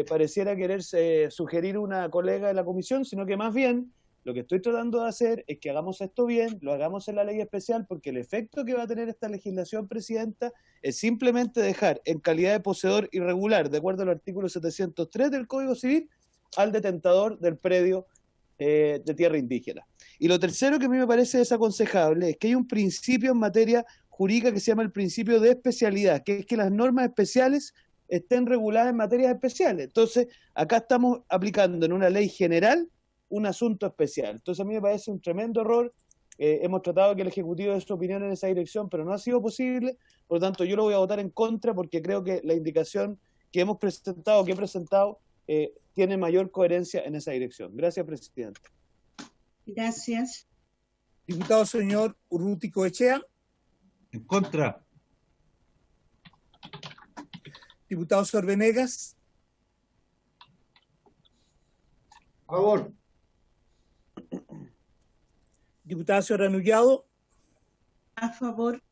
pareciera quererse sugerir una colega de la comisión, sino que más bien lo que estoy tratando de hacer es que hagamos esto bien, lo hagamos en la ley especial, porque el efecto que va a tener esta legislación, Presidenta, es simplemente dejar en calidad de poseedor irregular, de acuerdo al artículo 703 del Código Civil, al detentador del predio de tierra indígena. Y lo tercero que a mí me parece desaconsejable es que hay un principio en materia jurídica que se llama el principio de especialidad, que es que las normas especiales estén reguladas en materias especiales. Entonces, acá estamos aplicando en una ley general un asunto especial. Entonces, a mí me parece un tremendo error. Hemos tratado que el Ejecutivo dé su opinión en esa dirección, pero no ha sido posible. Por lo tanto, yo lo voy a votar en contra porque creo que la indicación que hemos presentado, que he presentado, tiene mayor coherencia en esa dirección. Gracias, Presidente. Gracias. Diputado señor Urruti Coechea. En contra. Diputado señor Venegas. A favor. Diputada señora Anullado. A favor.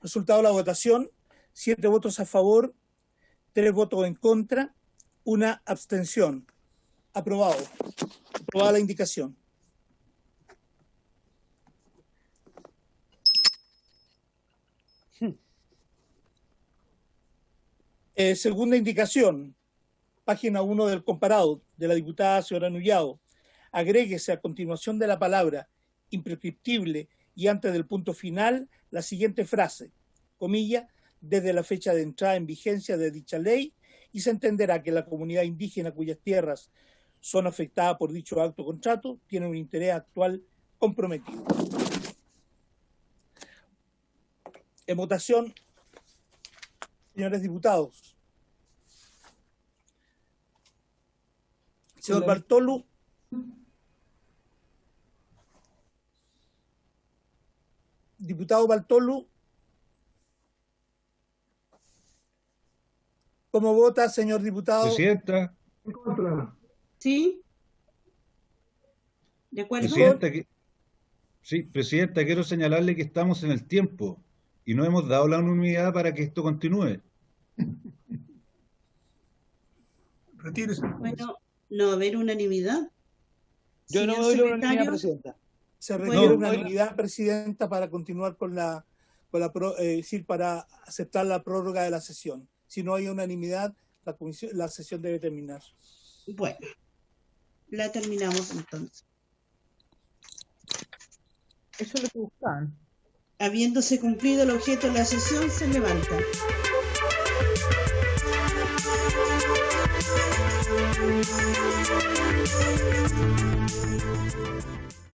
Resultado de la votación: 7 votos a favor, 3 votos en contra, 1 abstención. Aprobado. Aprobada la indicación. Segunda indicación, página 1 del comparado, de la diputada señora Anullado. Agréguese a continuación de la palabra imprescriptible y antes del punto final la siguiente frase, comilla, desde la fecha de entrada en vigencia de dicha ley, y se entenderá que la comunidad indígena cuyas tierras son afectadas por dicho acto o contrato tiene un interés actual comprometido. En votación, señores diputados. Señor Bartolo. Diputado Bartolo. ¿Cómo vota, señor diputado? Presidenta. En contra. ¿Sí? ¿De acuerdo? Presidenta, quiero señalarle que estamos en el tiempo y no hemos dado la unanimidad para que esto continúe. Retírese. Bueno, no va a haber unanimidad. Yo no Señor doy la unanimidad, secretario. Presidenta. Se requiere unanimidad, Presidenta, para continuar para aceptar la prórroga de la sesión. Si no hay unanimidad, la sesión debe terminar. Bueno, la terminamos entonces. Eso es lo que buscaban. Habiéndose cumplido el objeto de la sesión, se levanta.